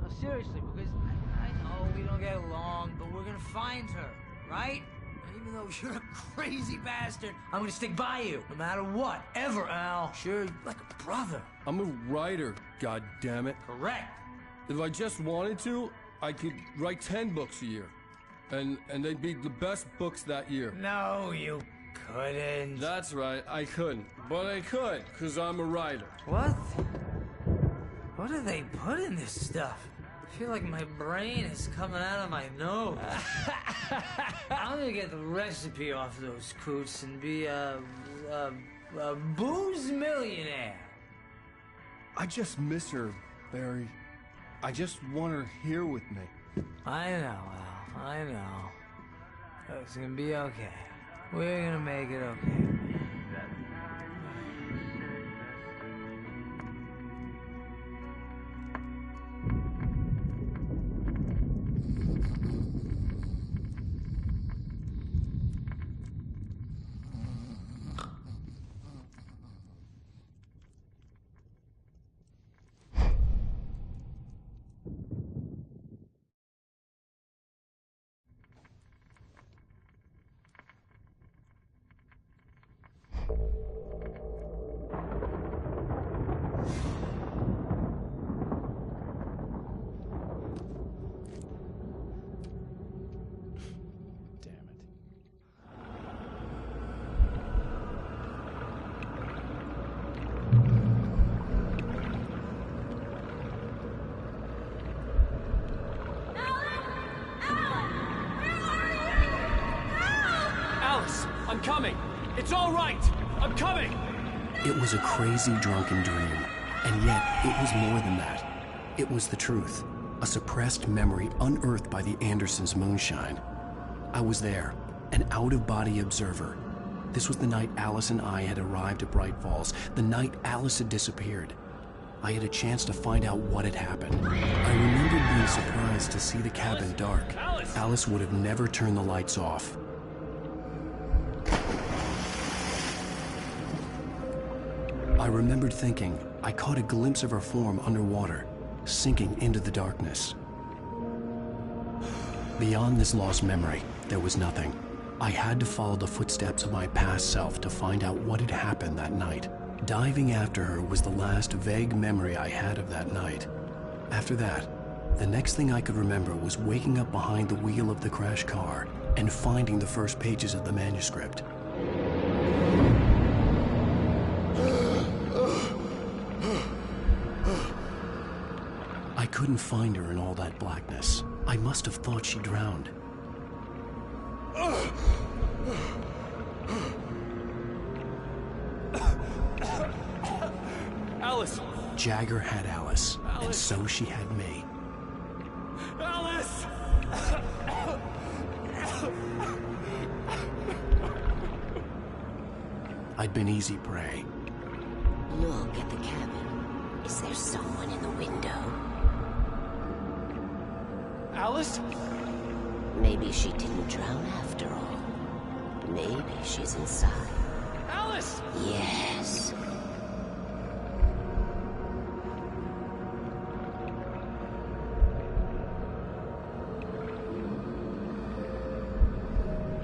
Speaker 21: this. No, seriously, because I know we don't get along, but we're gonna find her, right? And even though you're a crazy bastard, I'm gonna stick by you, no matter what, ever, Al. Sure, like a brother.
Speaker 3: I'm a writer, goddammit.
Speaker 21: Correct.
Speaker 3: If I just wanted to, I could write 10 books a year. And they'd be the best books that year.
Speaker 21: No, you couldn't.
Speaker 3: That's right, I couldn't. But I could, because I'm a writer.
Speaker 21: What? What do they put in this stuff? I feel like my brain is coming out of my nose. I'm gonna get the recipe off those coots and be a booze millionaire.
Speaker 3: I just miss her, Barry. I just want her here with me.
Speaker 21: I know, Al. I know. It's gonna be okay. We're gonna make it okay.
Speaker 4: I'm coming! It's all right! I'm coming!
Speaker 1: It was a crazy, drunken dream, and yet it was more than that. It was the truth, a suppressed memory unearthed by the Andersons' moonshine. I was there, an out-of-body observer. This was the night Alice and I had arrived at Bright Falls, the night Alice had disappeared. I had a chance to find out what had happened. I remembered being surprised to see the cabin dark. Alice would have never turned the lights off. I remembered thinking I caught a glimpse of her form underwater, sinking into the darkness. Beyond this lost memory, there was nothing. I had to follow the footsteps of my past self to find out what had happened that night. Diving after her was the last vague memory I had of that night. After that, the next thing I could remember was waking up behind the wheel of the crashed car and finding the first pages of the manuscript. I couldn't find her in all that blackness. I must have thought she drowned.
Speaker 4: Alice!
Speaker 1: Jagger had Alice, and so she had me.
Speaker 4: Alice!
Speaker 1: I'd been easy prey.
Speaker 19: Look at the cabin. Is there someone in the window?
Speaker 4: Alice?
Speaker 19: Maybe she didn't drown after all. Maybe she's inside.
Speaker 4: Alice!
Speaker 19: Yes.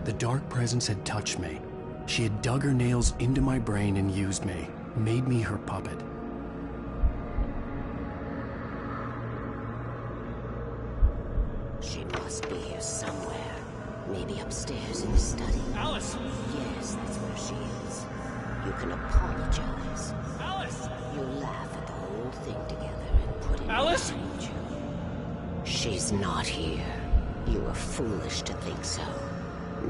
Speaker 1: The dark presence had touched me. She had dug her nails into my brain and used me, made me her puppet.
Speaker 19: She must be here somewhere. Maybe upstairs in the study.
Speaker 4: Alice!
Speaker 19: Yes, that's where she is. You can apologize.
Speaker 4: Alice!
Speaker 19: You laugh at the whole thing together and put it
Speaker 4: Alice!
Speaker 19: behind you. She's not here. You were foolish to think so.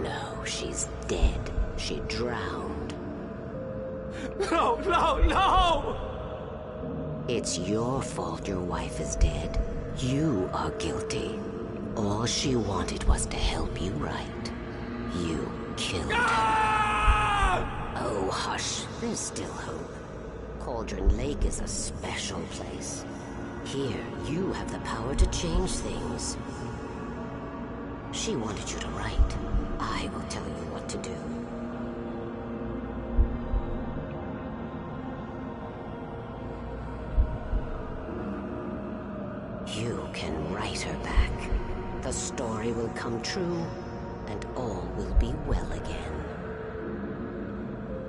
Speaker 19: No, she's dead. She drowned.
Speaker 4: No, no, no!
Speaker 19: It's your fault your wife is dead. You are guilty. All she wanted was to help you right. You killed her. Oh, hush. There's still hope. Cauldron Lake is a special place. Here, you have the power to change things. She wanted you to write. I will tell you what to do. You can write her back. The story will come true, and all will be well again.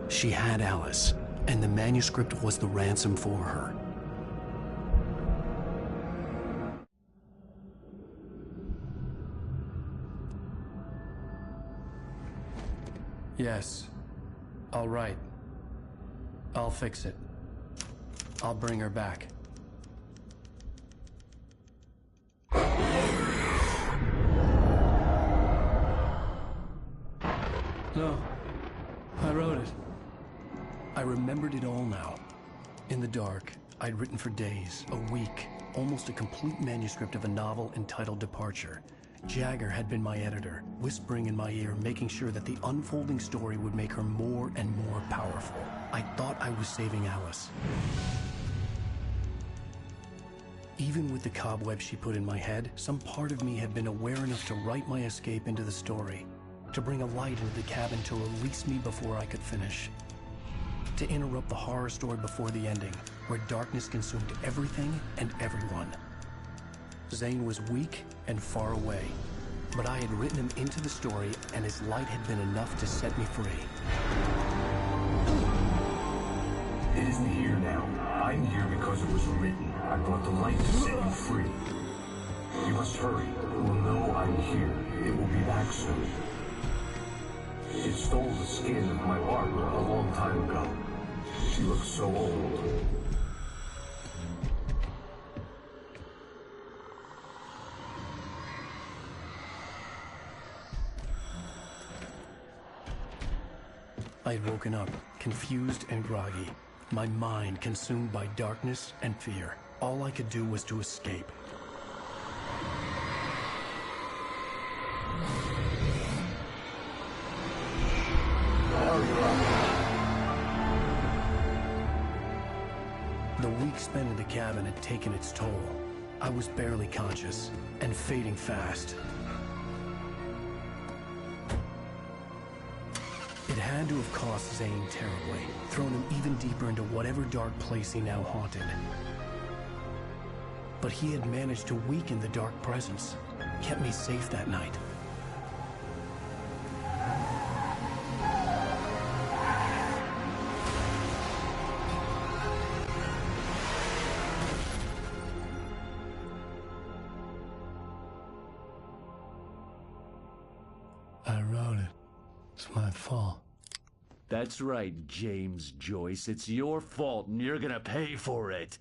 Speaker 1: She had Alice, and the manuscript was the ransom for her.
Speaker 3: Yes. I'll write. I'll fix it. I'll bring her back. No. I wrote it.
Speaker 1: I remembered it all now. In the dark, I'd written for days, a week, almost a complete manuscript of a novel entitled Departure. Jagger had been my editor, whispering in my ear, making sure that the unfolding story would make her more and more powerful. I thought I was saving Alice. Even with the cobwebs she put in my head, some part of me had been aware enough to write my escape into the story, to bring a light into the cabin to release me before I could finish, to interrupt the horror story before the ending, where darkness consumed everything and everyone. Zane was weak and far away, but I had written him into the story, and his light had been enough to set me free.
Speaker 17: It isn't here now. I'm here because it was written. I brought the light to set you free. You must hurry. It will know I'm here. It will be back soon. It stole the skin of my Barbara a long time ago. She looks so old.
Speaker 1: I had woken up, confused and groggy, my mind consumed by darkness and fear. All I could do was to escape. The week spent in the cabin had taken its toll. I was barely conscious, and fading fast. It had to have cost Zane terribly, thrown him even deeper into whatever dark place he now haunted. But he had managed to weaken the dark presence, kept me safe that night.
Speaker 8: I wrote it. It's my fault.
Speaker 22: That's right, James Joyce. It's your fault, and you're gonna pay for it.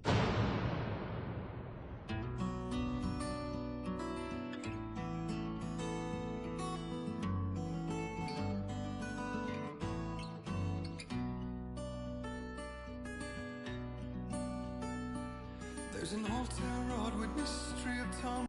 Speaker 2: There's an old town road with mystery of town.